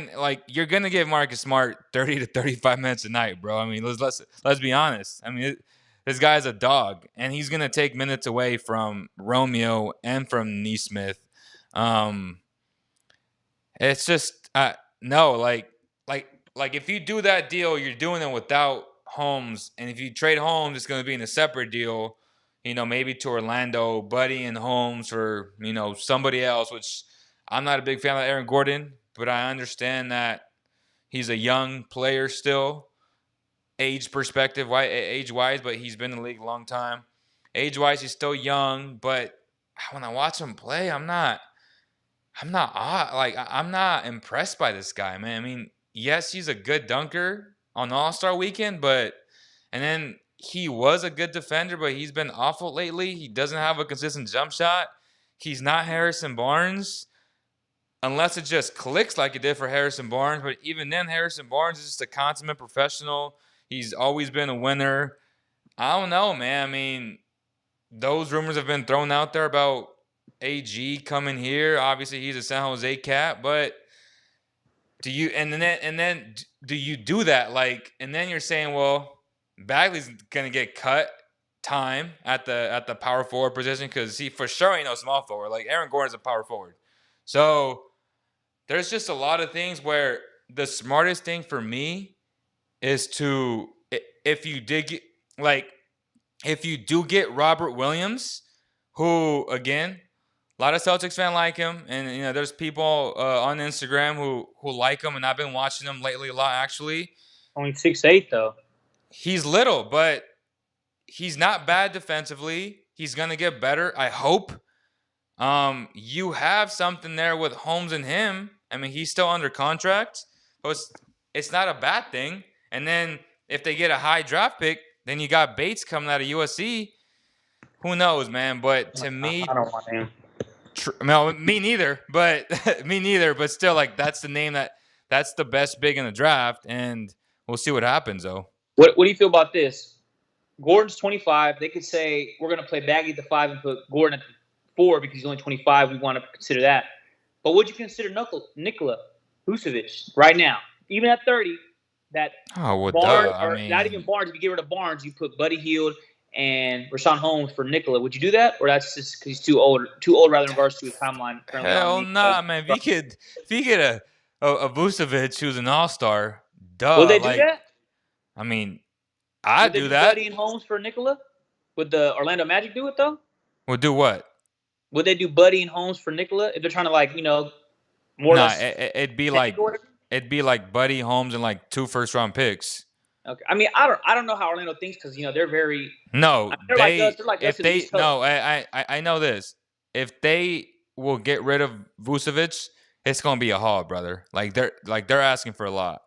you're gonna give Marcus Smart 30 to 35 minutes a night, bro. I mean, let's be honest. I mean, this guy's a dog, and he's gonna take minutes away from Romeo and from Neesmith. It's just no, like if you do that deal, you're doing it without Holmes, and if you trade Holmes, it's going to be in a separate deal. Maybe to Orlando, Buddy and Holmes, or somebody else. Which I'm not a big fan of Aaron Gordon, but I understand that he's a young player still, age wise, but he's been in the league a long time. Age wise, he's still young, but when I watch him play, I'm not I'm not impressed by this guy, man. I mean, yes, he's a good dunker on All-Star weekend, and then he was a good defender, but he's been awful lately. He doesn't have a consistent jump shot. He's not Harrison Barnes, unless it just clicks like it did for Harrison Barnes. But even then, Harrison Barnes is just a consummate professional. He's always been a winner. I don't know, man. I mean, those rumors have been thrown out there about AG coming here. Obviously, he's a San Jose cat, but do you do you do that? And then you're saying, well, Bagley's gonna get cut time at the power forward position because he for sure ain't no small forward. Like Aaron Gordon's a power forward, so there's just a lot of things where the smartest thing for me is to if you did get if you do get Robert Williams, who again, a lot of Celtics fans like him, and there's people on Instagram who like him, and I've been watching him lately a lot. Actually, only 6'8" though. He's little, but he's not bad defensively. He's gonna get better, I hope. You have something there with Holmes and him. I mean, he's still under contract, but it's not a bad thing. And then if they get a high draft pick, then you got Bates coming out of USC. Who knows, man? But to me, I don't want him. No, me neither. But But still, that's the name that's the best big in the draft, and we'll see what happens, though. What do you feel about this? Gordon's 25. They could say we're going to play Bagley at the 5 and put Gordon at the 4 because he's only 25. We want to consider that. But would you consider Nikola Vucevic right now, even at 30? That Oh, well, Barnes, duh. I or not even mean, Barnes. If you get rid of Barnes, you put Buddy Hield and Rashawn Holmes for Nikola. Would you do that, or that's just because he's too old rather in regards to his timeline currently on hell the? nah, man. If you get a Vucevic who's an all-star, Will duh. they do Like, that? I mean, I Would they do do that. Buddy and Holmes for Nikola? Would the Orlando Magic do it though? We'll do what? Would they do Buddy and Holmes for Nikola if they're trying to more or Nah, less it'd be tank like or whatever? Buddy Holmes and like 2 first-round picks. Okay. I mean, I don't know how Orlando thinks because they're very. I No, mean, they're like us. They're like us if to the they East Coast. no, I know this. If they will get rid of Vucevic, it's gonna be a haul, brother. They're asking for a lot.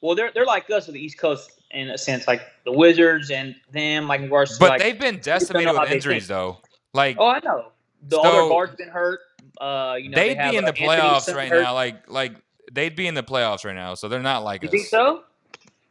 Well, they're like us to the East Coast in a sense, like the Wizards and them, like in regards to But like they've been we just don't know decimated with how they think. injuries though. Like Oh, I know. All their so guards have been hurt. They they'd be have in the Anthony playoffs Sun right hurt. now. Like they'd be in the playoffs right now. So they're not like You think us. so?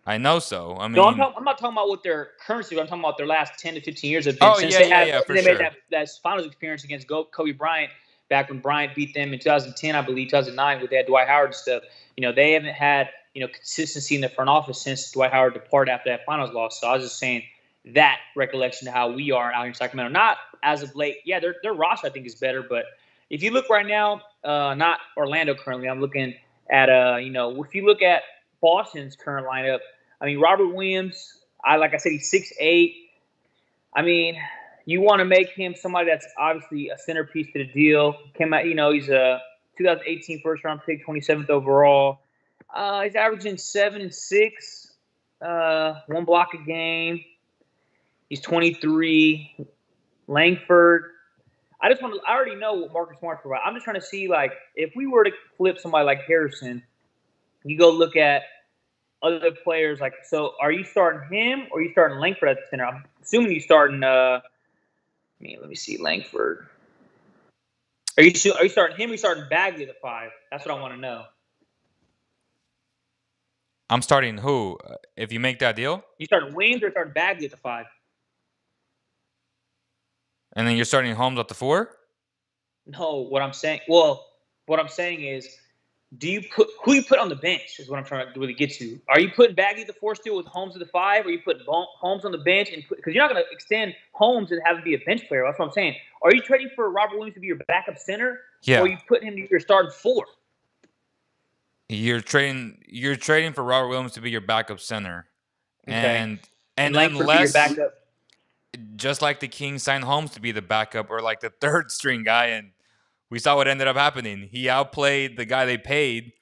I know so. I No, mean, I'm not talking about what their currency. I'm talking about their last 10 to 15 years have been oh since yeah, for they made sure. that finals experience against Kobe Bryant back when Bryant beat them in 2010, I believe 2009, with that Dwight Howard stuff. They haven't had consistency in the front office since Dwight Howard departed after that finals loss. So I was just saying that recollection to how we are out here in Sacramento. Not as of late. Yeah, their roster I think is better, but if you look right now, not Orlando currently. I'm looking at if you look at Boston's current lineup. I mean, Robert Williams, like I said, he's 6'8". I mean, you want to make him somebody that's obviously a centerpiece to the deal. Came out, he's a 2018 first round pick, 27th overall. He's averaging 7 and 6, 1 block a game. He's 23. Langford. I already know what Marcus Smart provides. I'm just trying to see, like, if we were to flip somebody like Harrison, you go look at other players. Like, so are you starting him or are you starting Langford at the center? I'm assuming you're starting. Let me see, Langford. Are you starting him or are you starting Bagley at the 5? That's what I want to know. I'm starting who? If you make that deal? You starting Williams or starting Bagley at the 5? And then you're starting Holmes at the 4? No, what I'm saying is, do you put who you put on the bench is what I'm trying to really get to. Are you putting Bagley at the 4 still with Holmes at the 5, or are you putting Holmes on the bench because you're not going to extend Holmes and have him be a bench player? That's what I'm saying. Are you trading for Robert Williams to be your backup center, Yeah. or are you putting him to your starting 4? You're trading for Robert Williams to be your backup center. Okay. And Langford be your backup. Just like the Kings signed Holmes to be the backup or like the third string guy, and we saw what ended up happening. He outplayed the guy they paid,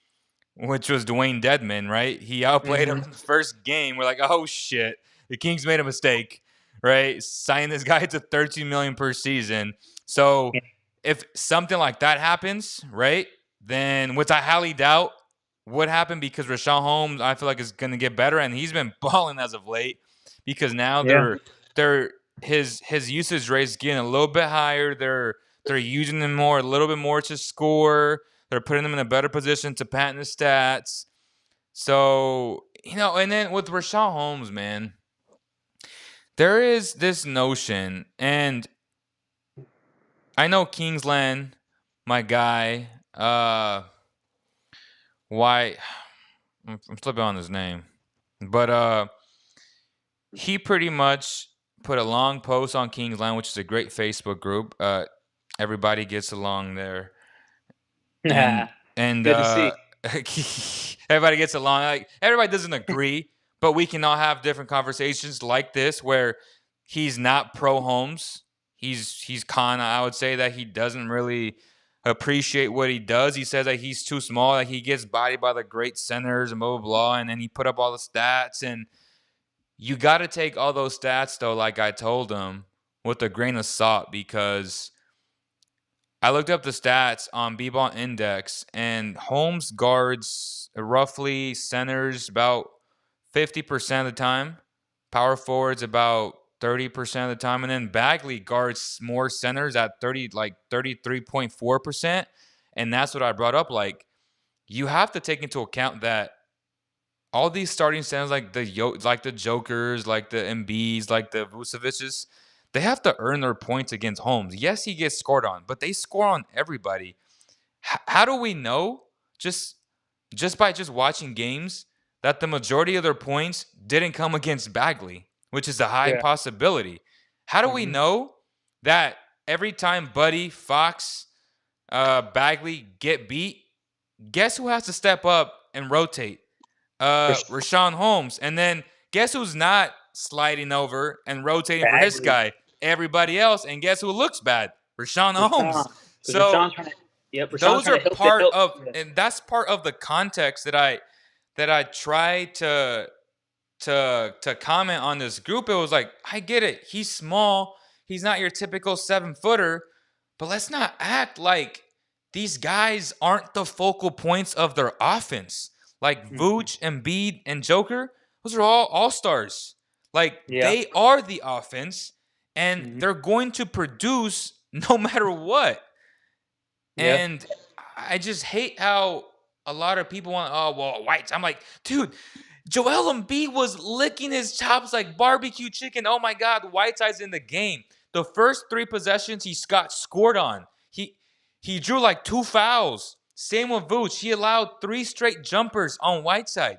which was Dwayne Dedman, right? He outplayed him in the first game. We're like, oh shit, the Kings made a mistake, right? Sign this guy to $13 million per season. So if something like that happens, right, then which I highly doubt would happen because Rashawn Holmes, I feel like, is going to get better, and he's been balling as of late because now his usage rate is getting a little bit higher. They're using him a little bit more to score. They're putting him in a better position to patent his stats. So, and then with Rashawn Holmes, man, there is this notion, and I know Kingsland, my guy, why I'm slipping on his name, but he pretty much put a long post on Kingsland, which is a great Facebook group. Everybody gets along there, and good to see. everybody gets along. Like, everybody doesn't agree, but we can all have different conversations like this where he's not pro Holmes. He's kind of, I would say that he doesn't really appreciate what he does. He says that he's too small, that he gets bodied by the great centers and blah, blah, blah. And then he put up all the stats. And you got to take all those stats, though, like I told him, with a grain of salt, because I looked up the stats on B-Ball Index, and Holmes guards roughly centers about 50% of the time, power forwards about 30% of the time, and then Bagley guards more centers at 33.4%. And that's what I brought up. Like, you have to take into account that all these starting centers, like the Jokers, like the Embiids, like the Vucevic's, they have to earn their points against Holmes. Yes, he gets scored on, but they score on everybody. How do we know just by just watching games that the majority of their points didn't come against Bagley, which is a high Yeah. possibility? How do we Hmm. know that every time Buddy, Fox, Bagley get beat, guess who has to step up and rotate? Rashawn Holmes. And then guess who's not sliding over and rotating for his Bagley. guy? Everybody else. And guess who looks bad? Rashawn Holmes. Rashawn. Because So Rashawn's trying to. Yep. Rashawn's those trying are to help the part help. of, Yeah. and that's part of the context that I try to comment on this group. It was like, I get it. He's small. He's not your typical 7-footer, but let's not act like these guys aren't the focal points of their offense. Like Hmm. Vooch, Embiid, and Joker, those are all stars. Like Yeah. they are the offense, and Hmm. they're going to produce no matter what. Yeah. And I just hate how a lot of people want, oh, well, Whites. I'm like, dude, Joel Embiid was licking his chops like barbecue chicken. Oh my God, Whiteside's in the game. The first 3 possessions he got scored on. He drew like 2 fouls. Same with Vooch. He allowed 3 straight jumpers on Whiteside.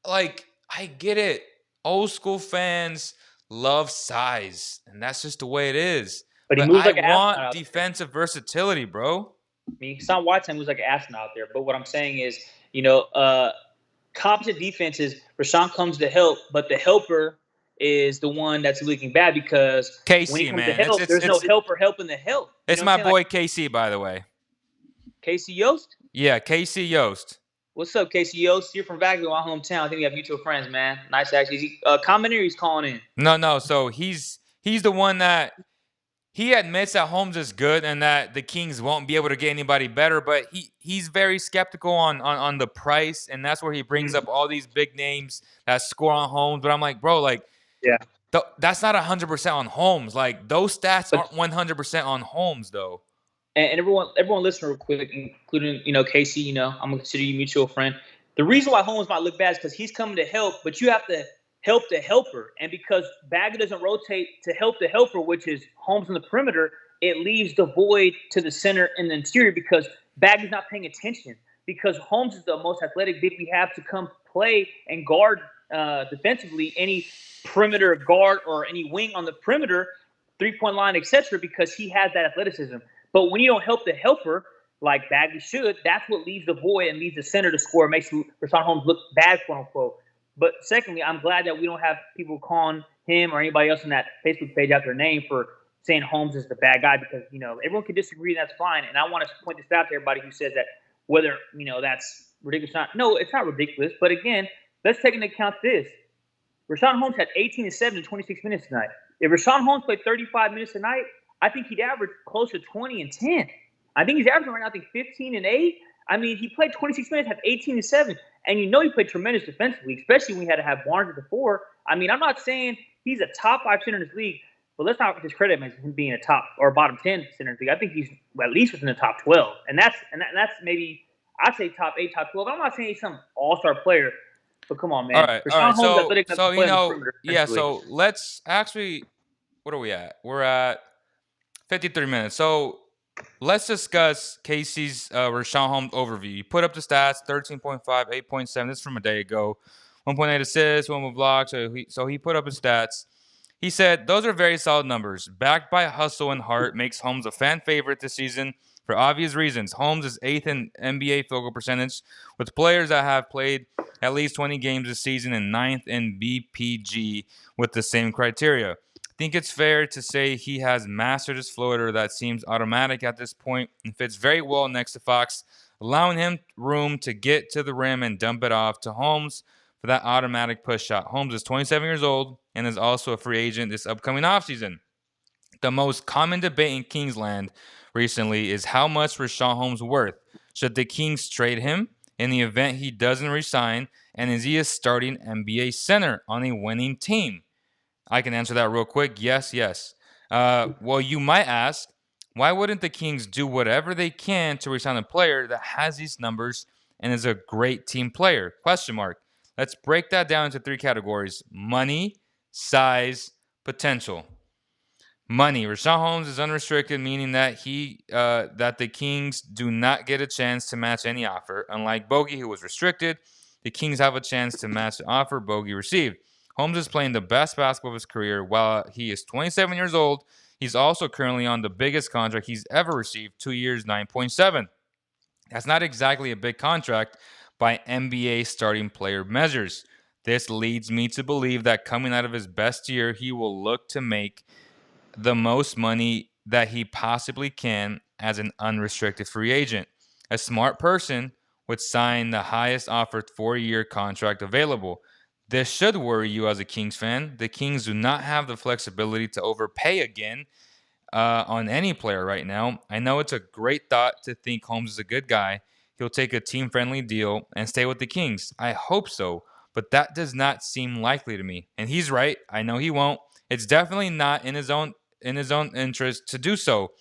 Like, I get it. Old school fans love size, and that's just the way it is. But he But moves I like an astronaut want out there. defensive versatility, bro. I mean, Hassan Whiteside moves like an astronaut out there. But what I'm saying is, competent defenses, Rashawn comes to help, but the helper is the one that's looking bad because when he KC, comes to man. It's help, it's there's no it's helper helping the help. You it's know what I'm my saying? Like boy KC, by the way. Casey Yost. Yeah, KC Yost. What's up, Casey Yost? You're from Bagley, my hometown. I think we have mutual friends, man. Nice, actually. Is he, commentator, he's calling in. No. So he's the one that he admits that Holmes is good and that the Kings won't be able to get anybody better, but he's very skeptical on the price, and that's where he brings Mm. up all these big names that score on Holmes. But I'm like, bro, like Yeah. that's not 100% on Holmes. Like those stats But aren't 100% on Holmes, though. and everyone listen real quick, including Casey. I'm gonna consider you a mutual friend. The reason why Holmes might look bad is because he's coming to help, but you have to help the helper, and because Bagley doesn't rotate to help the helper, which is Holmes on the perimeter, it leaves the void to the center and the interior because Bagley's not paying attention. Because Holmes is the most athletic big we have to come play and guard defensively any perimeter guard or any wing on the perimeter, 3-point line, etc. Because he has that athleticism. But when you don't help the helper, like Bagley should, that's what leaves the void and leaves the center to score, makes Rashawn Holmes look bad, quote unquote. But secondly, I'm glad that we don't have people calling him or anybody else on that Facebook page out their name for saying Holmes is the bad guy because, everyone can disagree and that's fine. And I want to point this out to everybody who says that whether, that's ridiculous or not. No, it's not ridiculous. But again, let's take into account this. Rashawn Holmes had 18 and 7 in 26 minutes tonight. If Rashawn Holmes played 35 minutes tonight, I think he'd average close to 20 and 10. I think he's averaging right now, 15 and 8. I mean, he played 26 minutes, had 18 and 7. And he played tremendous defensively, especially when he had to have Barnes at the 4. I mean, I'm not saying he's a top 5 center in this league, but let's not discredit him being a top or bottom 10 center in the league. I think he's at least within the top 12. And that's maybe, I'd say top 8, top 12. I'm not saying he's some all-star player, but come on, All man. right, all Rashawn right. Holmes athletic enough to play on the perimeter Yeah. defensively. So let's actually, what are we at? We're at 53 minutes. So let's discuss Casey's Rashawn Holmes overview. He put up the stats: 13.5, 8.7. This is from a day ago. 1.8 assists, 1 block. So he put up his stats. He said, those are very solid numbers. Backed by hustle and heart makes Holmes a fan favorite this season for obvious reasons. Holmes is 8th in NBA field goal percentage with players that have played at least 20 games this season and 9th in BPG with the same criteria. I think it's fair to say he has mastered his floater that seems automatic at this point and fits very well next to Fox, allowing him room to get to the rim and dump it off to Holmes for that automatic push shot. Holmes is 27 years old and is also a free agent this upcoming offseason. The most common debate in Kingsland recently is how much Rashawn Holmes worth. Should the Kings trade him in the event he doesn't resign? And is he a starting NBA center on a winning team? I can answer that real quick. Yes. Well, you might ask, why wouldn't the Kings do whatever they can to resign a player that has these numbers and is a great team player? Question mark. Let's break that down into 3 categories: money, size, potential. Money. Rashawn Holmes is unrestricted, meaning that that the Kings do not get a chance to match any offer. Unlike Bogey, who was restricted, the Kings have a chance to match the offer Bogey received. Holmes is playing the best basketball of his career. While he is 27 years old, he's also currently on the biggest contract he's ever received, 2 years, 9.7. That's not exactly a big contract by NBA starting player measures. This leads me to believe that coming out of his best year, he will look to make the most money that he possibly can as an unrestricted free agent. A smart person would sign the highest offered 4-year contract available. This should worry you as a Kings fan. The Kings do not have the flexibility to overpay again on any player right now. I know it's a great thought to think Holmes is a good guy. He'll take a team friendly deal and stay with the Kings. I hope so, but that does not seem likely to me. And he's right. I know he won't. It's definitely not in his own interest to do so.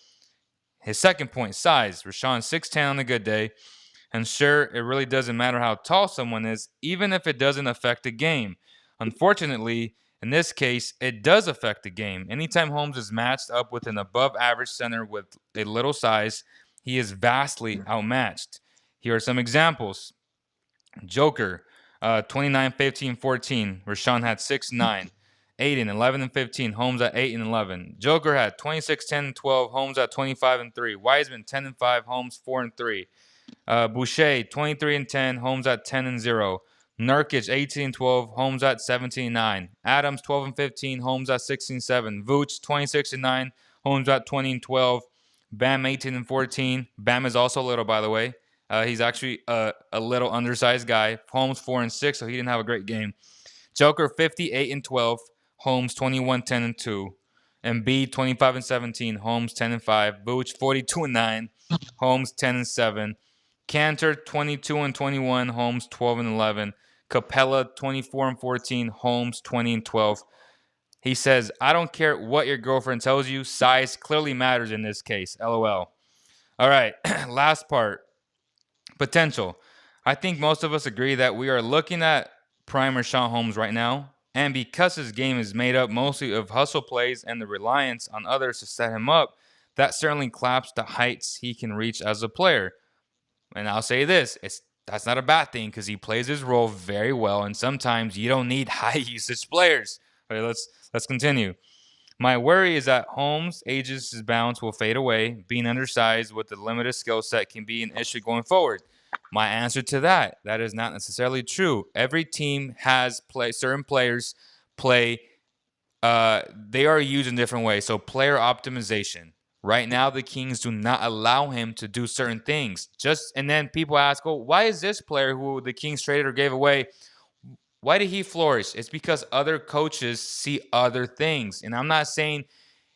His second point, size. Rashawn's 6'10 on a good day. And sure, it really doesn't matter how tall someone is, even if it doesn't affect the game. Unfortunately, in this case, it does affect the game. Anytime Holmes is matched up with an above average center with a little size, he is vastly outmatched. Here are some examples. Joker, 29, 15, 14. Rashawn had 6'9. Aiden, 11 and 15. Holmes at 8 and 11. Joker had 26, 10 and 12. Holmes at 25 and 3. Wiseman, 10 and 5. Holmes, 4 and 3. Boucher, 23 and 10. Holmes at 10 and 0. Nurkic, 18 and 12. Holmes at 17 and 9. Adams, 12 and 15. Holmes at 16 and 7. Vooch, 26 and 9. Holmes at 20 and 12. Bam, 18 and 14. Bam is also little, by the way. He's actually a little undersized guy. Holmes 4 and 6, so he didn't have a great game. Joker 58 and 12. Holmes 21, 10 and 2. Embiid 25 and 17. Holmes 10 and 5. Vooch 42 and 9. Holmes 10 and 7. Cantor 22 and 21. Holmes 12 and 11. Capella 24 and 14. Holmes 20 and 12. He says, I don't care what your girlfriend tells you. Size clearly matters in this case. LOL. All right, last part. Potential. I think most of us agree that we are looking at prime Rashawn Holmes right now. And because his game is made up mostly of hustle plays and the reliance on others to set him up, that certainly claps the heights he can reach as a player. And I'll say this, that's not a bad thing because he plays his role very well, and sometimes you don't need high usage players. All right, let's continue. My worry is that Holmes' ages' balance will fade away. Being undersized with a limited skill set can be an issue going forward. My answer to that is not necessarily true. Every team has certain players play. They are used in different ways. So player optimization. Right now, the Kings do not allow him to do certain things. And then people ask, "Oh, why is this player who the Kings traded or gave away? Why did he flourish?" It's because other coaches see other things. And I'm not saying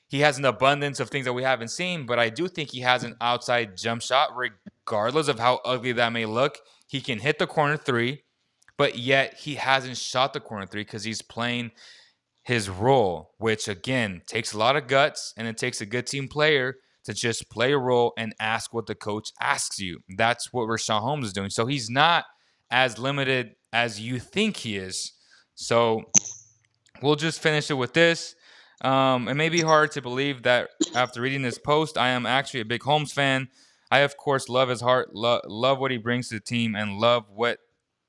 he has an abundance of things that we haven't seen, but I do think he has an outside jump shot, regardless of how ugly that may look. He can hit the corner three, but yet he hasn't shot the corner three because he's playing his role, which again takes a lot of guts and it takes a good team player to just play a role and ask what the coach asks you. That's what Rashawn Holmes is doing. So he's not as limited as you think he is. So we'll just finish it with this. It may be hard to believe that after reading this post, I am actually a big Holmes fan. I, of course, love his heart, love what he brings to the team, and love what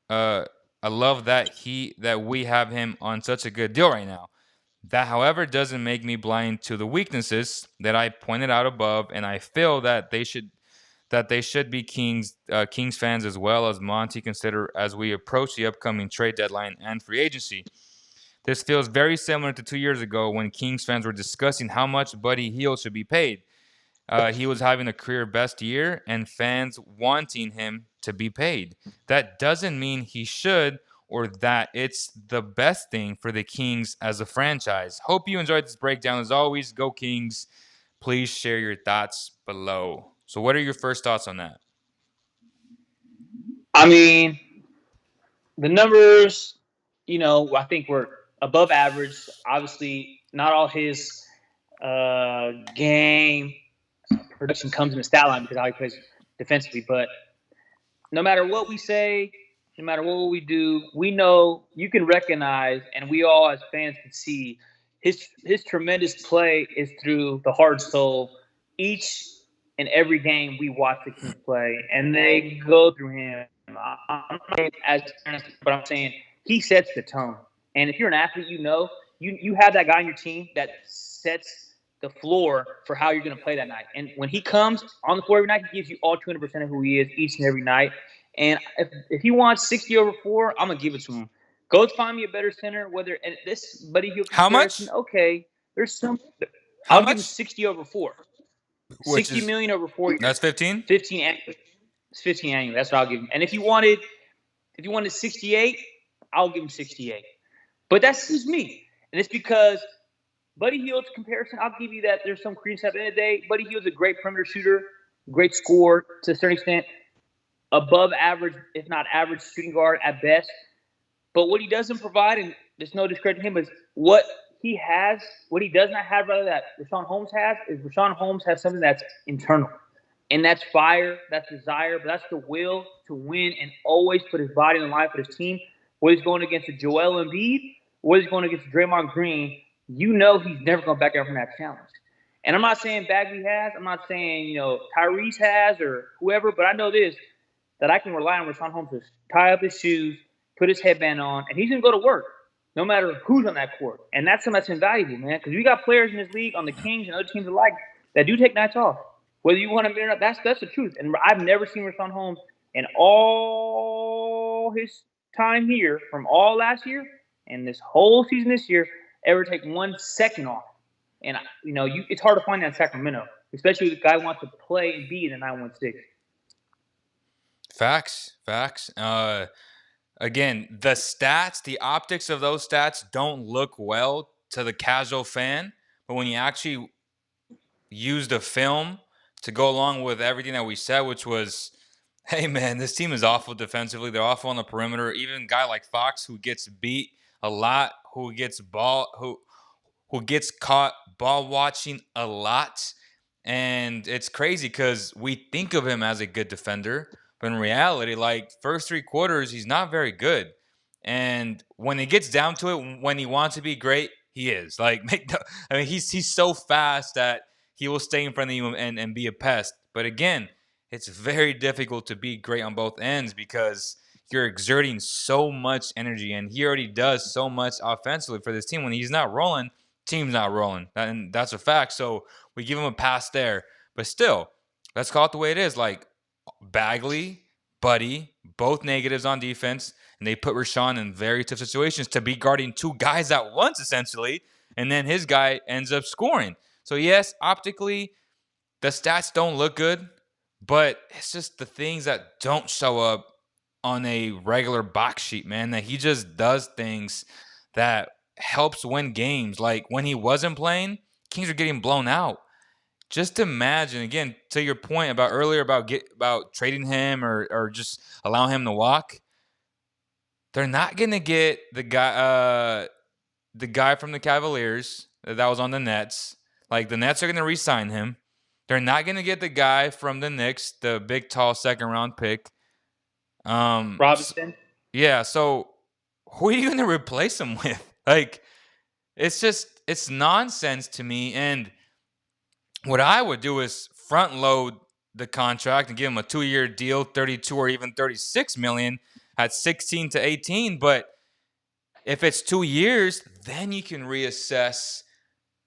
I love that we have him on such a good deal right now. That, however, doesn't make me blind to the weaknesses that I pointed out above, and I feel that they should be Kings fans as well as Monty consider as we approach the upcoming trade deadline and free agency. This feels very similar to 2 years ago when Kings fans were discussing how much Buddy Hield should be paid. He was having a career best year, and fans wanting him to be paid. That doesn't mean he should or that it's the best thing for the Kings as a franchise. Hope you enjoyed this breakdown. As always, go Kings. Please share your thoughts below. So what are your first thoughts on that? I mean, the numbers, I think were above average. Obviously, not all his game production comes in the stat line because how he plays defensively. But no matter what we say, no matter what we do, we know you can recognize, and we all as fans can see his tremendous play is through the heart and soul. Each and every game we watch the Kings play, and they go through him. I'm not saying as, but I'm saying he sets the tone. And if you're an athlete, you have that guy on your team that sets the floor for how you're going to play that night. And when he comes on the floor every night, he gives you all 200% of who he is each and every night. And if he wants 60 over 4, I'm gonna give it to him. Go find me a better center. Whether and this Buddy Hield How comparison, much? okay, there's some. How I'll give him much? 60 over 4. Which 60 is million over 4 years. that's 15. 15 annually. It's 15 annually. That's what I'll give him. And if you wanted 68, I'll give him 68. But that's just me. And it's because Buddy Hield's comparison, I'll give you that there's some credence at the end of the day. Buddy Hield's a great perimeter shooter, great scorer to a certain extent, above average, if not average shooting guard at best. But what he doesn't provide, and there's no discredit to him, is what he has, what he does not have, rather, that Rashawn Holmes has, is Rashawn Holmes has something that's internal. And that's fire, that's desire, but that's the will to win and always put his body on the line for his team. Whether he's going against a Joel Embiid, whether he's going against Draymond Green, you know he's never going to back out from that challenge. And I'm not saying Bagley has, I'm not saying, Tyrese has or whoever, but I know this, that I can rely on Rashawn Holmes to tie up his shoes, put his headband on, and he's going to go to work no matter who's on that court. And that's something that's invaluable, man, because we got players in this league on the Kings and other teams alike that do take nights off. Whether you want to admit it or not, that's the truth. And I've never seen Rashawn Holmes in all his time here, from all last year and this whole season this year, ever take 1 second off. And, it's hard to find that in Sacramento, especially if the guy wants to play and be in the 916. Facts. Again, the stats, the optics of those stats don't look well to the casual fan, but when you actually use the film to go along with everything that we said, which was, hey man, this team is awful defensively. They're awful on the perimeter. Even a guy like Fox, who gets beat a lot, who gets caught ball watching a lot. And it's crazy because we think of him as a good defender, but in reality, like, first 3 quarters, he's not very good. And when it gets down to it, when he wants to be great, he is. Like, he's so fast that he will stay in front of you and be a pest. But again, it's very difficult to be great on both ends because you're exerting so much energy, and he already does so much offensively for this team. When he's not rolling, team's not rolling, and that's a fact. So we give him a pass there. But still, let's call it the way it is. Like, Bagley, Buddy, both negatives on defense, and they put Rashawn in very tough situations to be guarding 2 guys at once, essentially, and then his guy ends up scoring. So yes, optically, the stats don't look good, but it's just the things that don't show up on a regular box sheet, man, that he just does things that helps win games. Like, when he wasn't playing, Kings are getting blown out. Just imagine, again, to your point about earlier about trading him or just allowing him to walk. They're not gonna get the guy from the Cavaliers that was on the Nets. Like, the Nets are gonna re-sign him. They're not gonna get the guy from the Knicks, the big, tall, second-round pick. Robinson? Yeah, so who are you gonna replace him with? Like, it's nonsense to me. And what I would do is front load the contract and give him a 2-year deal, 32 or even 36 million at 16 to 18. But if it's 2 years, then you can reassess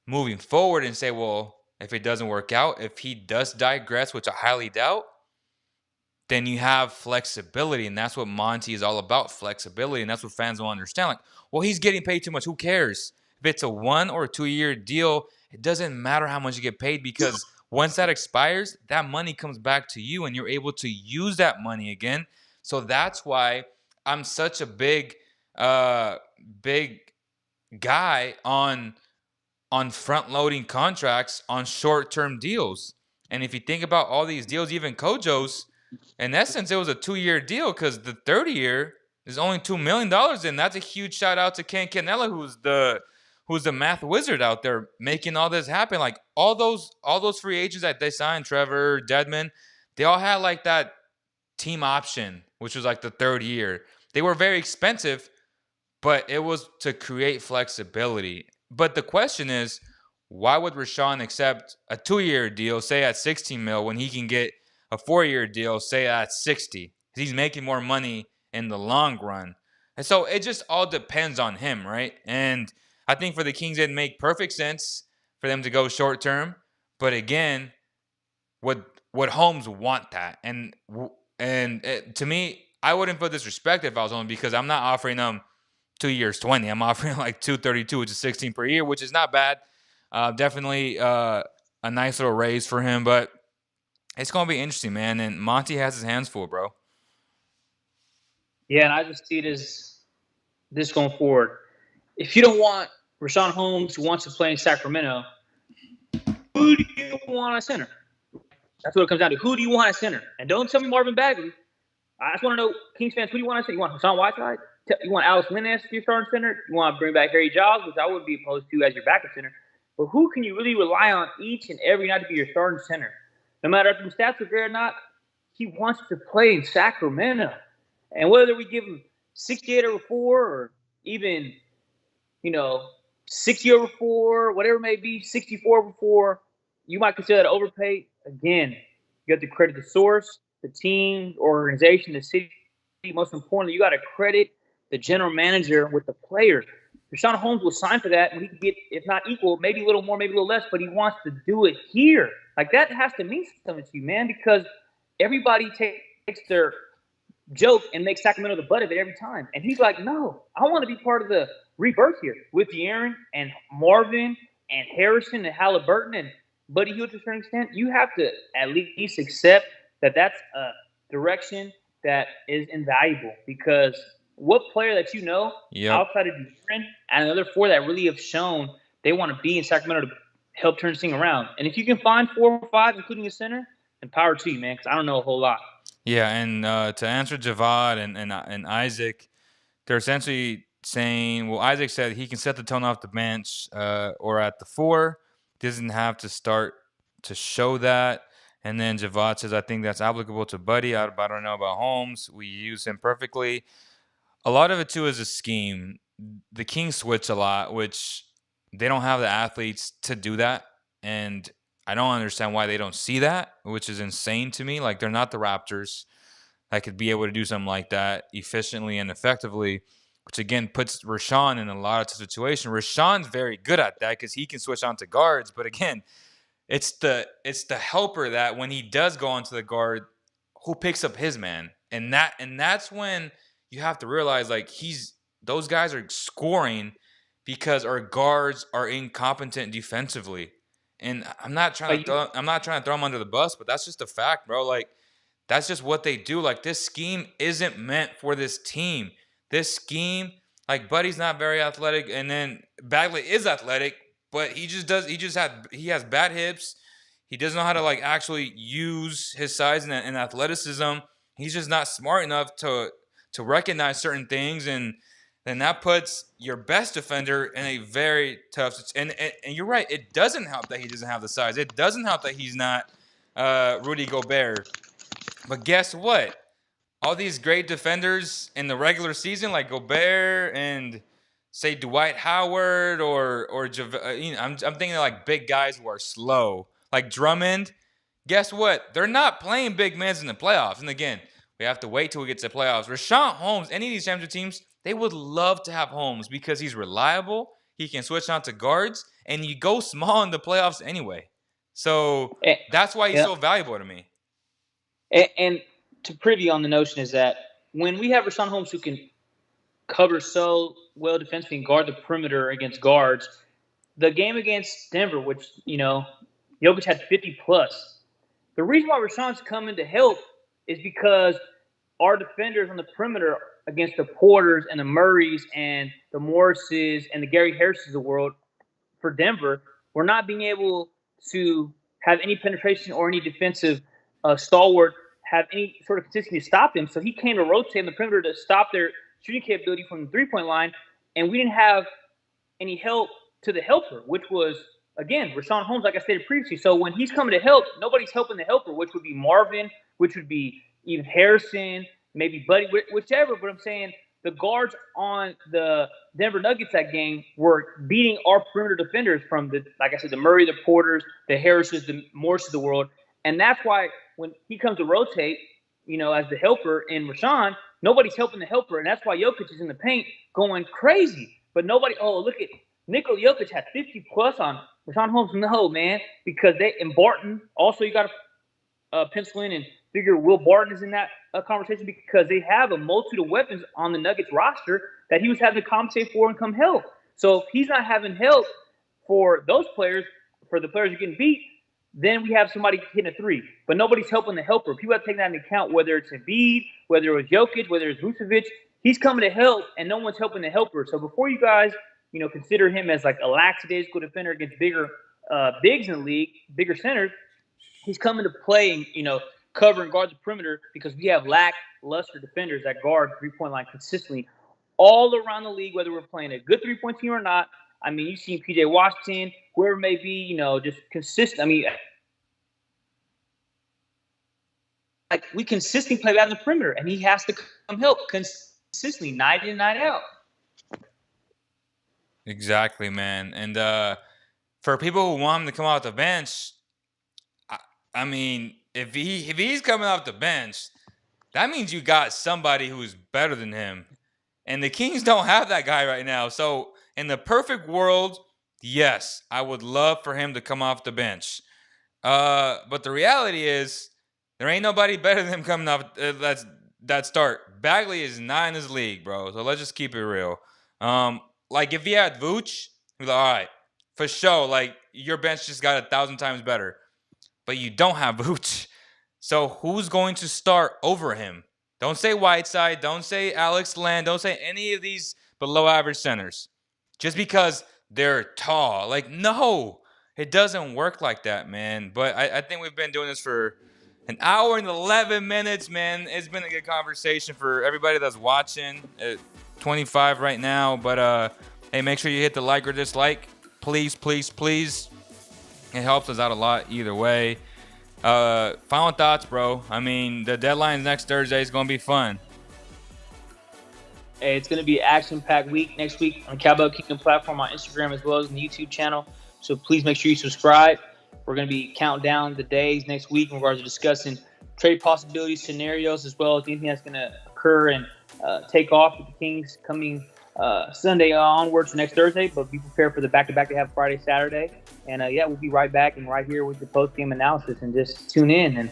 moving forward and say, well, if it doesn't work out, if he does digress, which I highly doubt, then you have flexibility. And that's what Monty is all about, flexibility. And that's what fans don't understand. Like, well, he's getting paid too much. Who cares? If it's a 1 or 2 year deal, it doesn't matter how much you get paid, because once that expires, that money comes back to you and you're able to use that money again. So that's why I'm such a big guy on front loading contracts on short-term deals. And if you think about all these deals, even Kojo's, in essence, it was a 2-year deal, because the 30-year is only $2 million. And that's a huge shout out to Ken Canella, who's the math wizard out there making all this happen. Like, all those free agents that they signed, Trevor, Dedmon, they all had like that team option, which was like the 3rd year. They were very expensive, but it was to create flexibility. But the question is, why would Rashawn accept a 2-year deal, say at 16 mil, when he can get a 4-year deal, say at 60? He's making more money in the long run. And so it just all depends on him, right? And I think for the Kings, it'd make perfect sense for them to go short term. But again, would Holmes want that? To me, I wouldn't put disrespect if I was Holmes, because I'm not offering him 2 years 20. I'm offering like 232, which is 16 per year, which is not bad. Definitely a nice little raise for him, but it's gonna be interesting, man. And Monty has his hands full, bro. Yeah, and I just see it as this going forward. If you don't want Rashawn Holmes, who wants to play in Sacramento, who do you want at center? That's what it comes down to. Who do you want at center? And don't tell me Marvin Bagley. I just want to know, Kings fans, who do you want at center? You want Hassan Whiteside? You want Alex Linnes to be your starting center? You want to bring back Harry Giles, which I would be opposed to as your backup center. But who can you really rely on each and every night to be your starting center? No matter if the stats are great or not, he wants to play in Sacramento. And whether we give him 68 over 4 or even, 60 over 4, whatever it may be, 64 over 4, you might consider that overpay. Again, you have to credit the source, the team, organization, the city. Most importantly, you got to credit the general manager with the player. Rashawn Holmes will sign for that, and he can get, if not equal, maybe a little more, maybe a little less, but he wants to do it here. Like, that has to mean something to you, man, because everybody takes their joke and makes Sacramento the butt of it every time. And he's like, no, I want to be part of the rebirth here with De'Aaron and Marvin and Harrison and Halliburton and Buddy Hield to a certain extent. You have to at least accept that that's a direction that is invaluable, because what player that outside of De'Aaron and the other four that really have shown they want to be in Sacramento to help turn this thing around? And if you can find 4 or 5, including a center, then power to you, man, because I don't know a whole lot. Yeah, and to answer Javad and Isaac, they're essentially saying, well, Isaac said he can set the tone off the bench or at the 4. Doesn't have to start to show that. And then Javad says, I think that's applicable to Buddy. I don't know about Holmes. We use him perfectly. A lot of it, too, is a scheme. The Kings switch a lot, which they don't have the athletes to do that. And I don't understand why they don't see that, which is insane to me. Like, they're not the Raptors that could be able to do something like that efficiently and effectively, which, again, puts Rashawn in a lot of situations. Rashawn's very good at that because he can switch on to guards. But, again, it's the helper that when he does go onto the guard, who picks up his man. And that's when you have to realize, like, those guys are scoring because our guards are incompetent defensively. And I'm not trying to throw them under the bus, but that's just a fact, bro. Like, that's just what they do. Like, this scheme isn't meant for this team. This scheme, like, Buddy's not very athletic, and then Bagley is athletic, but he has bad hips. He doesn't know how to, like, actually use his size and athleticism. He's just not smart enough to recognize certain things, and then that puts your best defender in a very tough situation. And you're right, it doesn't help that he doesn't have the size. It doesn't help that he's not Rudy Gobert. But guess what? All these great defenders in the regular season, like Gobert and, say, Dwight Howard or I'm thinking of, like, big guys who are slow, like Drummond. Guess what? They're not playing big men in the playoffs. And again, we have to wait till we get to the playoffs. Rashawn Holmes, any of these championship teams, they would love to have Holmes because he's reliable. He can switch on to guards, and you go small in the playoffs anyway. So that's why he's so valuable to me. And to preview on the notion is that when we have Rashawn Holmes who can cover so well defensively and guard the perimeter against guards, the game against Denver, which, Jokic had 50+. The reason why Rashawn's coming to help is because our defenders on the perimeter against the Porters and the Murrays and the Morrises and the Gary Harrises of the world for Denver, we're not being able to have any penetration or any defensive stalwart have any sort of consistency to stop them. So he came to rotate on the perimeter to stop their shooting capability from the three-point line, and we didn't have any help to the helper, which was, again, Rashawn Holmes, like I stated previously. So when he's coming to help, nobody's helping the helper, which would be Marvin, which would be even Harrison, maybe Buddy, whichever. But I'm saying the guards on the Denver Nuggets that game were beating our perimeter defenders from like I said, the Murray, the Porters, the Harrises, the Morris of the world. And that's why when he comes to rotate, as the helper in Rashawn, nobody's helping the helper. And that's why Jokic is in the paint going crazy. But nobody, look at Nikola Jokic had 50 plus on Rashawn Holmes. No, man, because and Barton, also you got to pencil in and figure Will Barton is in that conversation because they have a multitude of weapons on the Nuggets roster that he was having to compensate for and come help. So if he's not having help for those players, for the players who are getting beat, then we have somebody hitting a three. But nobody's helping the helper. People have to take that into account, whether it's Embiid, whether it was Jokic, whether it's Vucevic. He's coming to help, and no one's helping the helper. So before you guys, consider him as like a lackadaisical defender against bigger bigs in the league, bigger centers, he's coming to play and, cover and guard the perimeter because we have lackluster defenders that guard three-point line consistently all around the league, whether we're playing a good three-point team or not. I mean, you've seen P.J. Washington, whoever it may be, just consistent. I mean, like we consistently play that in the perimeter, and he has to come help consistently, night in, night out. Exactly, man. And for people who want him to come off the bench, I mean, if he's coming off the bench, that means you got somebody who's better than him. And the Kings don't have that guy right now. So in the perfect world, yes, I would love for him to come off the bench. But the reality is there ain't nobody better than him coming off that start. Bagley is not in his league, bro. So let's just keep it real. Like if he had Vooch, he'd be like, all right, for sure. Like your bench just got 1,000 times better. But you don't have Vooch. So who's going to start over him? Don't say Whiteside. Don't say Alex Len. Don't say any of these below average centers. Just because they're tall. Like, no. It doesn't work like that, man. But I think we've been doing this for an hour and 11 minutes, man. It's been a good conversation for everybody that's watching. 25 right now. But, hey, make sure you hit the like or dislike. Please, please, please. It helps us out a lot either way. Final thoughts, bro. I mean, the deadline next Thursday is going to be fun. Hey, it's going to be an action-packed week next week on Cowboy Kingdom platform on Instagram as well as on the YouTube channel. So please make sure you subscribe. We're going to be counting down the days next week in regards to discussing trade possibilities, scenarios, as well as anything that's going to occur and take off with the Kings coming Sunday onwards next Thursday. But be prepared for the back-to-back they have Friday, Saturday. And, we'll be right back and right here with the post-game analysis and just tune in and,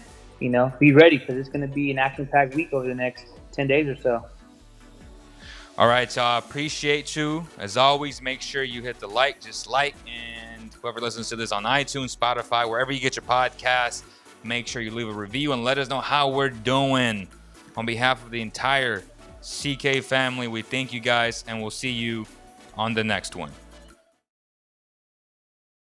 be ready because it's going to be an action-packed week over the next 10 days or so. All right, so I appreciate you. As always, make sure you hit the dislike, and whoever listens to this on iTunes, Spotify, wherever you get your podcasts, make sure you leave a review and let us know how we're doing. On behalf of the entire CK family, we thank you guys, and we'll see you on the next one.